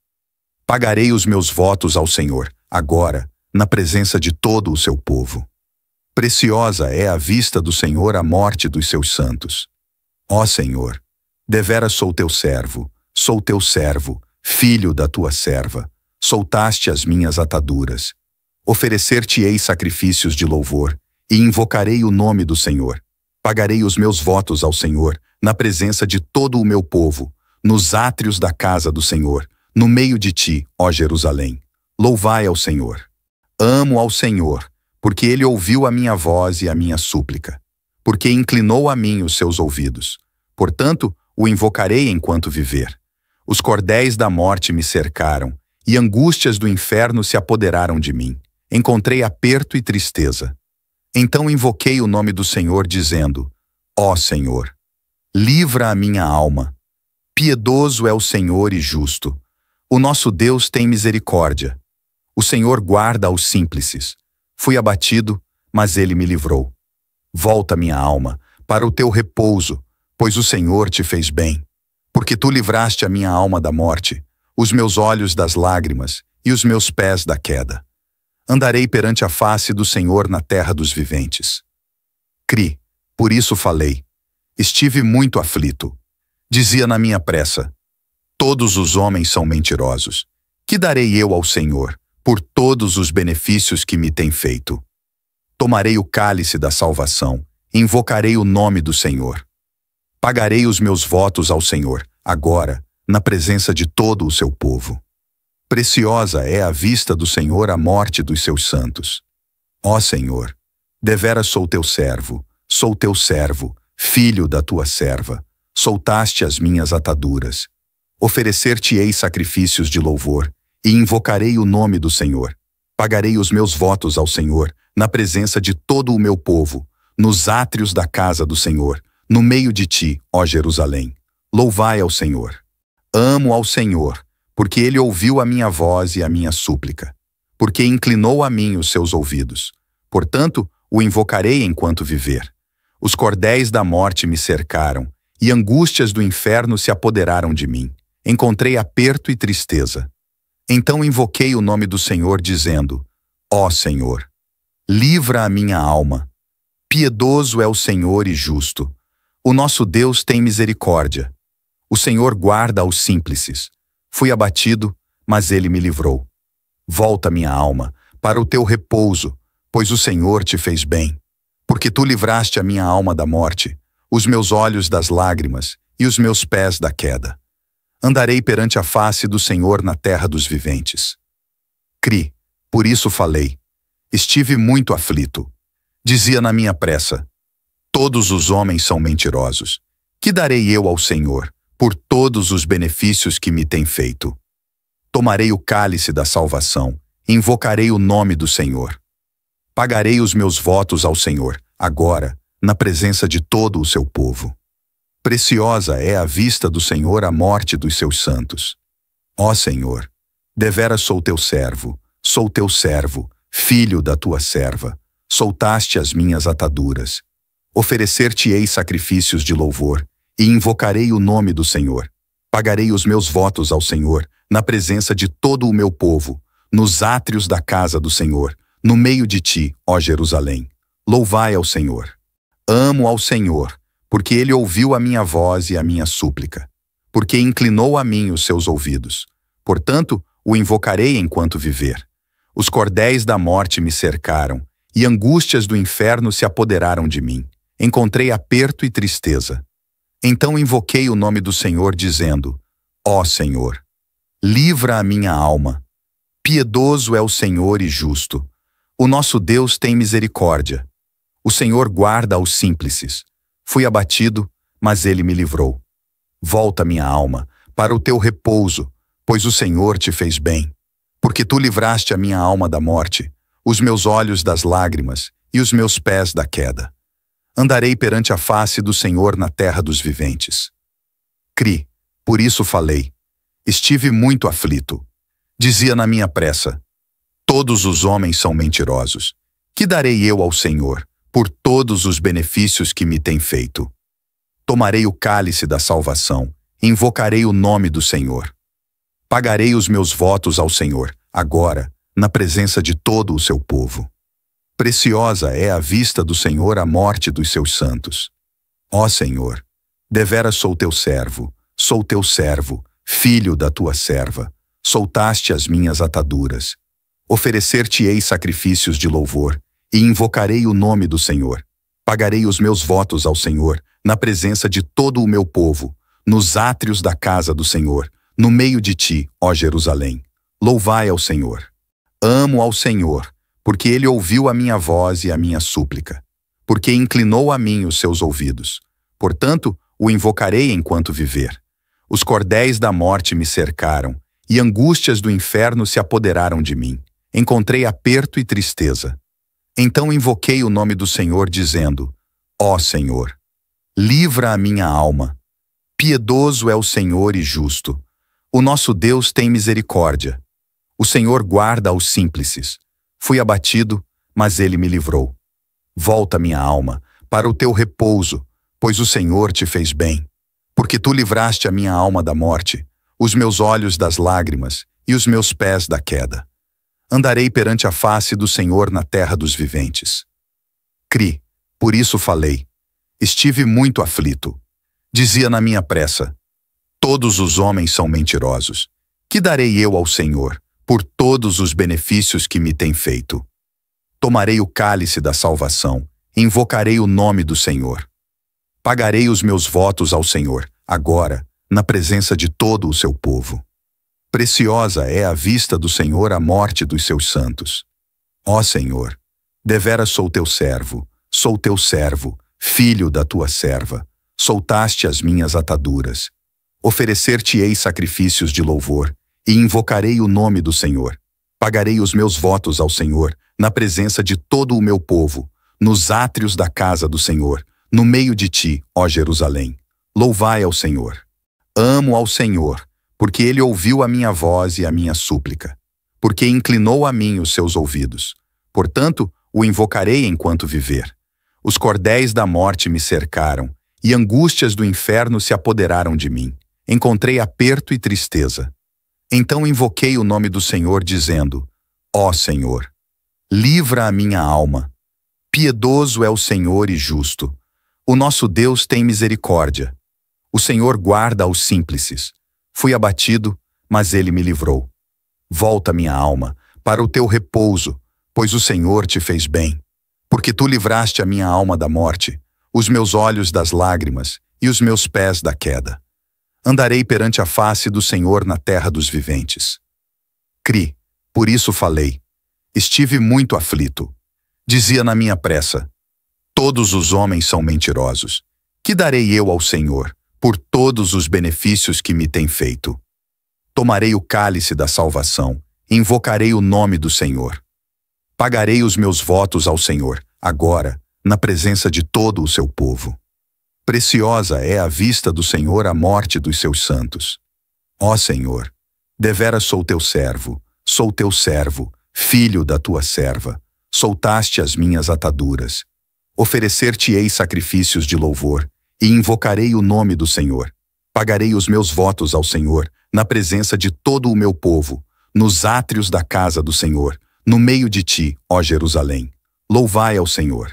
Pagarei os meus votos ao Senhor, agora, na presença de todo o seu povo. Preciosa é à vista do Senhor a morte dos seus santos. Ó Senhor, deveras sou teu servo, filho da tua serva. Soltaste as minhas ataduras. Oferecer-te-ei sacrifícios de louvor, e invocarei o nome do Senhor. Pagarei os meus votos ao Senhor, na presença de todo o meu povo, nos átrios da casa do Senhor, no meio de ti, ó Jerusalém. Louvai ao Senhor. Amo ao Senhor, porque ele ouviu a minha voz e a minha súplica, porque inclinou a mim os seus ouvidos. Portanto, o invocarei enquanto viver. Os cordéis da morte me cercaram, e angústias do inferno se apoderaram de mim. Encontrei aperto e tristeza. Então invoquei o nome do Senhor, dizendo: Ó Senhor, livra a minha alma. Piedoso é o Senhor e justo. O nosso Deus tem misericórdia. O Senhor guarda aos simples. Fui abatido, mas ele me livrou. Volta, minha alma, para o teu repouso, pois o Senhor te fez bem. Porque tu livraste a minha alma da morte, os meus olhos das lágrimas e os meus pés da queda. Andarei perante a face do Senhor na terra dos viventes. Cri, por isso falei. Estive muito aflito. Dizia na minha pressa: todos os homens são mentirosos. Que darei eu ao Senhor por todos os benefícios que me tem feito? Tomarei o cálice da salvação, invocarei o nome do Senhor. Pagarei os meus votos ao Senhor, agora, na presença de todo o seu povo. Preciosa é à vista do Senhor a morte dos seus santos. Ó Senhor, deveras sou teu servo, filho da tua serva. Soltaste as minhas ataduras. Oferecer-te-ei sacrifícios de louvor, e invocarei o nome do Senhor. Pagarei os meus votos ao Senhor, na presença de todo o meu povo, nos átrios da casa do Senhor, no meio de ti, ó Jerusalém. Louvai ao Senhor. Amo ao Senhor, porque ele ouviu a minha voz e a minha súplica, porque inclinou a mim os seus ouvidos. Portanto, o invocarei enquanto viver. Os cordéis da morte me cercaram, e angústias do inferno se apoderaram de mim. Encontrei aperto e tristeza. Então invoquei o nome do Senhor, dizendo: Ó Senhor, livra a minha alma. Piedoso é o Senhor e justo. O nosso Deus tem misericórdia. O Senhor guarda aos simples. Fui abatido, mas ele me livrou. Volta, minha alma, para o teu repouso, pois o Senhor te fez bem. Porque tu livraste a minha alma da morte, os meus olhos das lágrimas e os meus pés da queda. Andarei perante a face do Senhor na terra dos viventes. Cri, por isso falei. Estive muito aflito. Dizia na minha pressa: todos os homens são mentirosos. Que darei eu ao Senhor por todos os benefícios que me tem feito? Tomarei o cálice da salvação, invocarei o nome do Senhor. Pagarei os meus votos ao Senhor, agora, na presença de todo o seu povo. Preciosa é à vista do Senhor a morte dos seus santos. Ó Senhor, deveras sou teu servo, filho da tua serva. Soltaste as minhas ataduras. Oferecer-te-ei sacrifícios de louvor, e invocarei o nome do Senhor. Pagarei os meus votos ao Senhor, na presença de todo o meu povo, nos átrios da casa do Senhor, no meio de ti, ó Jerusalém. Louvai ao Senhor. Amo ao Senhor, porque ele ouviu a minha voz e a minha súplica, porque inclinou a mim os seus ouvidos. Portanto, o invocarei enquanto viver. Os cordéis da morte me cercaram, e angústias do inferno se apoderaram de mim. Encontrei aperto e tristeza. Então invoquei o nome do Senhor, dizendo: Ó Senhor, livra a minha alma. Piedoso é o Senhor e justo. O nosso Deus tem misericórdia. O Senhor guarda aos simples. Fui abatido, mas ele me livrou. Volta, minha alma, para o teu repouso, pois o Senhor te fez bem. Porque tu livraste a minha alma da morte, os meus olhos das lágrimas e os meus pés da queda. Andarei perante a face do Senhor na terra dos viventes. Cri, por isso falei. Estive muito aflito. Dizia na minha pressa: todos os homens são mentirosos. Que darei eu ao Senhor por todos os benefícios que me tem feito? Tomarei o cálice da salvação, invocarei o nome do Senhor. Pagarei os meus votos ao Senhor, agora, na presença de todo o seu povo. Preciosa é à vista do Senhor a morte dos seus santos. Ó Senhor, deveras sou teu servo, filho da tua serva. Soltaste as minhas ataduras. Oferecer-te-ei sacrifícios de louvor, e invocarei o nome do Senhor. Pagarei os meus votos ao Senhor, na presença de todo o meu povo, nos átrios da casa do Senhor, no meio de ti, ó Jerusalém. Louvai ao Senhor. Amo ao Senhor, porque ele ouviu a minha voz e a minha súplica, porque inclinou a mim os seus ouvidos. Portanto, o invocarei enquanto viver. Os cordéis da morte me cercaram, e angústias do inferno se apoderaram de mim. Encontrei aperto e tristeza. Então invoquei o nome do Senhor, dizendo: Ó Senhor, livra a minha alma. Piedoso é o Senhor e justo. O nosso Deus tem misericórdia. O Senhor guarda aos simples. Fui abatido, mas ele me livrou. Volta, minha alma, para o teu repouso, pois o Senhor te fez bem. Porque tu livraste a minha alma da morte, os meus olhos das lágrimas e os meus pés da queda. Andarei perante a face do Senhor na terra dos viventes. Cri, por isso falei. Estive muito aflito. Dizia na minha pressa: todos os homens são mentirosos. Que darei eu ao Senhor por todos os benefícios que me tem feito? Tomarei o cálice da salvação, invocarei o nome do Senhor. Pagarei os meus votos ao Senhor, agora, na presença de todo o seu povo. Preciosa é à vista do Senhor a morte dos seus santos. Ó Senhor, deveras sou teu servo, filho da tua serva. Soltaste as minhas ataduras. Oferecer-te-ei sacrifícios de louvor, e invocarei o nome do Senhor. Pagarei os meus votos ao Senhor, na presença de todo o meu povo, nos átrios da casa do Senhor, no meio de ti, ó Jerusalém. Louvai ao Senhor. Amo ao Senhor, porque ele ouviu a minha voz e a minha súplica, porque inclinou a mim os seus ouvidos. Portanto, o invocarei enquanto viver. Os cordéis da morte me cercaram, e angústias do inferno se apoderaram de mim. Encontrei aperto e tristeza. Então invoquei o nome do Senhor, dizendo: Ó Senhor, livra a minha alma. Piedoso é o Senhor e justo. O nosso Deus tem misericórdia. O Senhor guarda aos simples. Fui abatido, mas ele me livrou. Volta, minha alma, para o teu repouso, pois o Senhor te fez bem. Porque tu livraste a minha alma da morte, os meus olhos das lágrimas e os meus pés da queda. Andarei perante a face do Senhor na terra dos viventes. Cri, por isso falei. Estive muito aflito. Dizia na minha pressa: todos os homens são mentirosos. Que darei eu ao Senhor por todos os benefícios que me tem feito? Tomarei o cálice da salvação, invocarei o nome do Senhor. Pagarei os meus votos ao Senhor, agora, na presença de todo o seu povo. Preciosa é à vista do Senhor a morte dos seus santos. Ó Senhor, deveras sou teu servo, filho da tua serva. Soltaste as minhas ataduras. Oferecer-te-ei sacrifícios de louvor, e invocarei o nome do Senhor. Pagarei os meus votos ao Senhor, na presença de todo o meu povo, nos átrios da casa do Senhor, no meio de ti, ó Jerusalém. Louvai ao Senhor.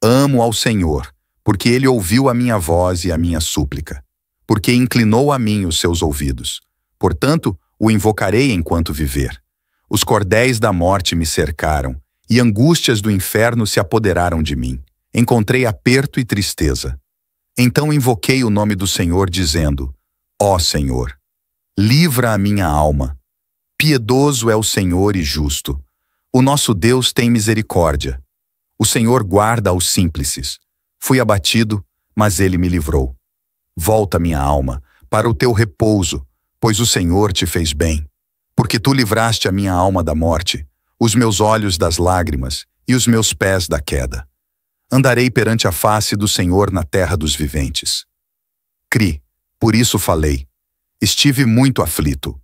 Amo ao Senhor, porque ele ouviu a minha voz e a minha súplica, porque inclinou a mim os seus ouvidos. Portanto, o invocarei enquanto viver. Os cordéis da morte me cercaram, e angústias do inferno se apoderaram de mim. Encontrei aperto e tristeza. Então invoquei o nome do Senhor, dizendo: Ó Senhor, livra a minha alma. Piedoso é o Senhor e justo. O nosso Deus tem misericórdia. O Senhor guarda aos simples. Fui abatido, mas ele me livrou. Volta, minha alma, para o teu repouso, pois o Senhor te fez bem. Porque tu livraste a minha alma da morte, os meus olhos das lágrimas e os meus pés da queda. Andarei perante a face do Senhor na terra dos viventes. Cri, por isso falei. Estive muito aflito.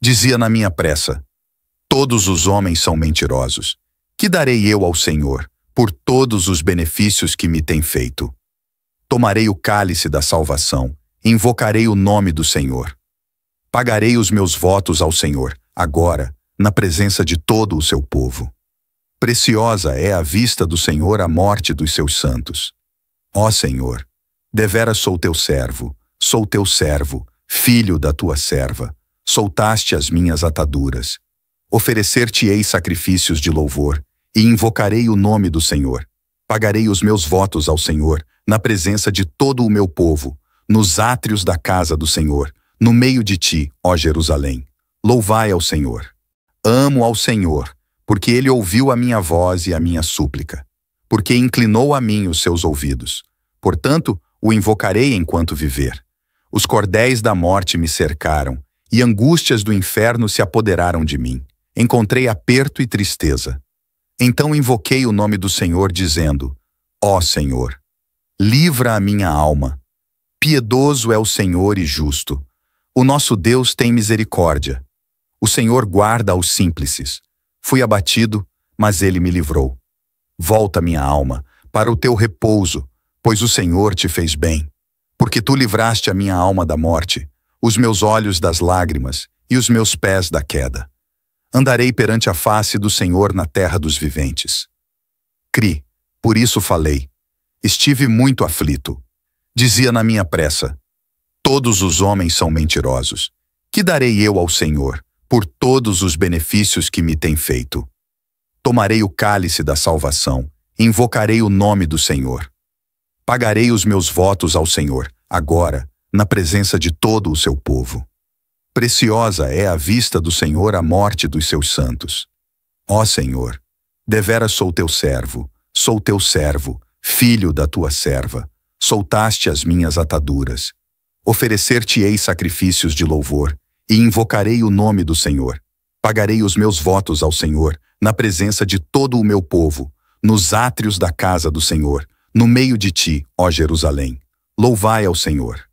Dizia na minha pressa: todos os homens são mentirosos. Que darei eu ao Senhor por todos os benefícios que me tem feito? Tomarei o cálice da salvação, e invocarei o nome do Senhor. Pagarei os meus votos ao Senhor, agora, na presença de todo o seu povo. Preciosa é à vista do Senhor a morte dos seus santos. Ó Senhor, deveras sou teu servo, filho da tua serva. Soltaste as minhas ataduras. Oferecer-te-ei sacrifícios de louvor, e invocarei o nome do Senhor. Pagarei os meus votos ao Senhor, na presença de todo o meu povo, nos átrios da casa do Senhor, no meio de ti, ó Jerusalém. Louvai ao Senhor. Amo ao Senhor, porque ele ouviu a minha voz e a minha súplica, porque inclinou a mim os seus ouvidos. Portanto, o invocarei enquanto viver. Os cordéis da morte me cercaram, e angústias do inferno se apoderaram de mim. Encontrei aperto e tristeza. Então invoquei o nome do Senhor, dizendo: Ó Senhor, livra a minha alma. Piedoso é o Senhor e justo. O nosso Deus tem misericórdia. O Senhor guarda aos simples. Fui abatido, mas ele me livrou. Volta, minha alma, para o teu repouso, pois o Senhor te fez bem. Porque tu livraste a minha alma da morte, os meus olhos das lágrimas e os meus pés da queda. Andarei perante a face do Senhor na terra dos viventes. Cri, por isso falei. Estive muito aflito. Dizia na minha pressa: todos os homens são mentirosos. Que darei eu ao Senhor por todos os benefícios que me tem feito? Tomarei o cálice da salvação, e invocarei o nome do Senhor. Pagarei os meus votos ao Senhor, agora, na presença de todo o seu povo. Preciosa é à vista do Senhor a morte dos seus santos. Ó Senhor, deveras sou teu servo, filho da tua serva. Soltaste as minhas ataduras. Oferecer-te-ei sacrifícios de louvor, e invocarei o nome do Senhor. Pagarei os meus votos ao Senhor, na presença de todo o meu povo, nos átrios da casa do Senhor, no meio de ti, ó Jerusalém. Louvai ao Senhor.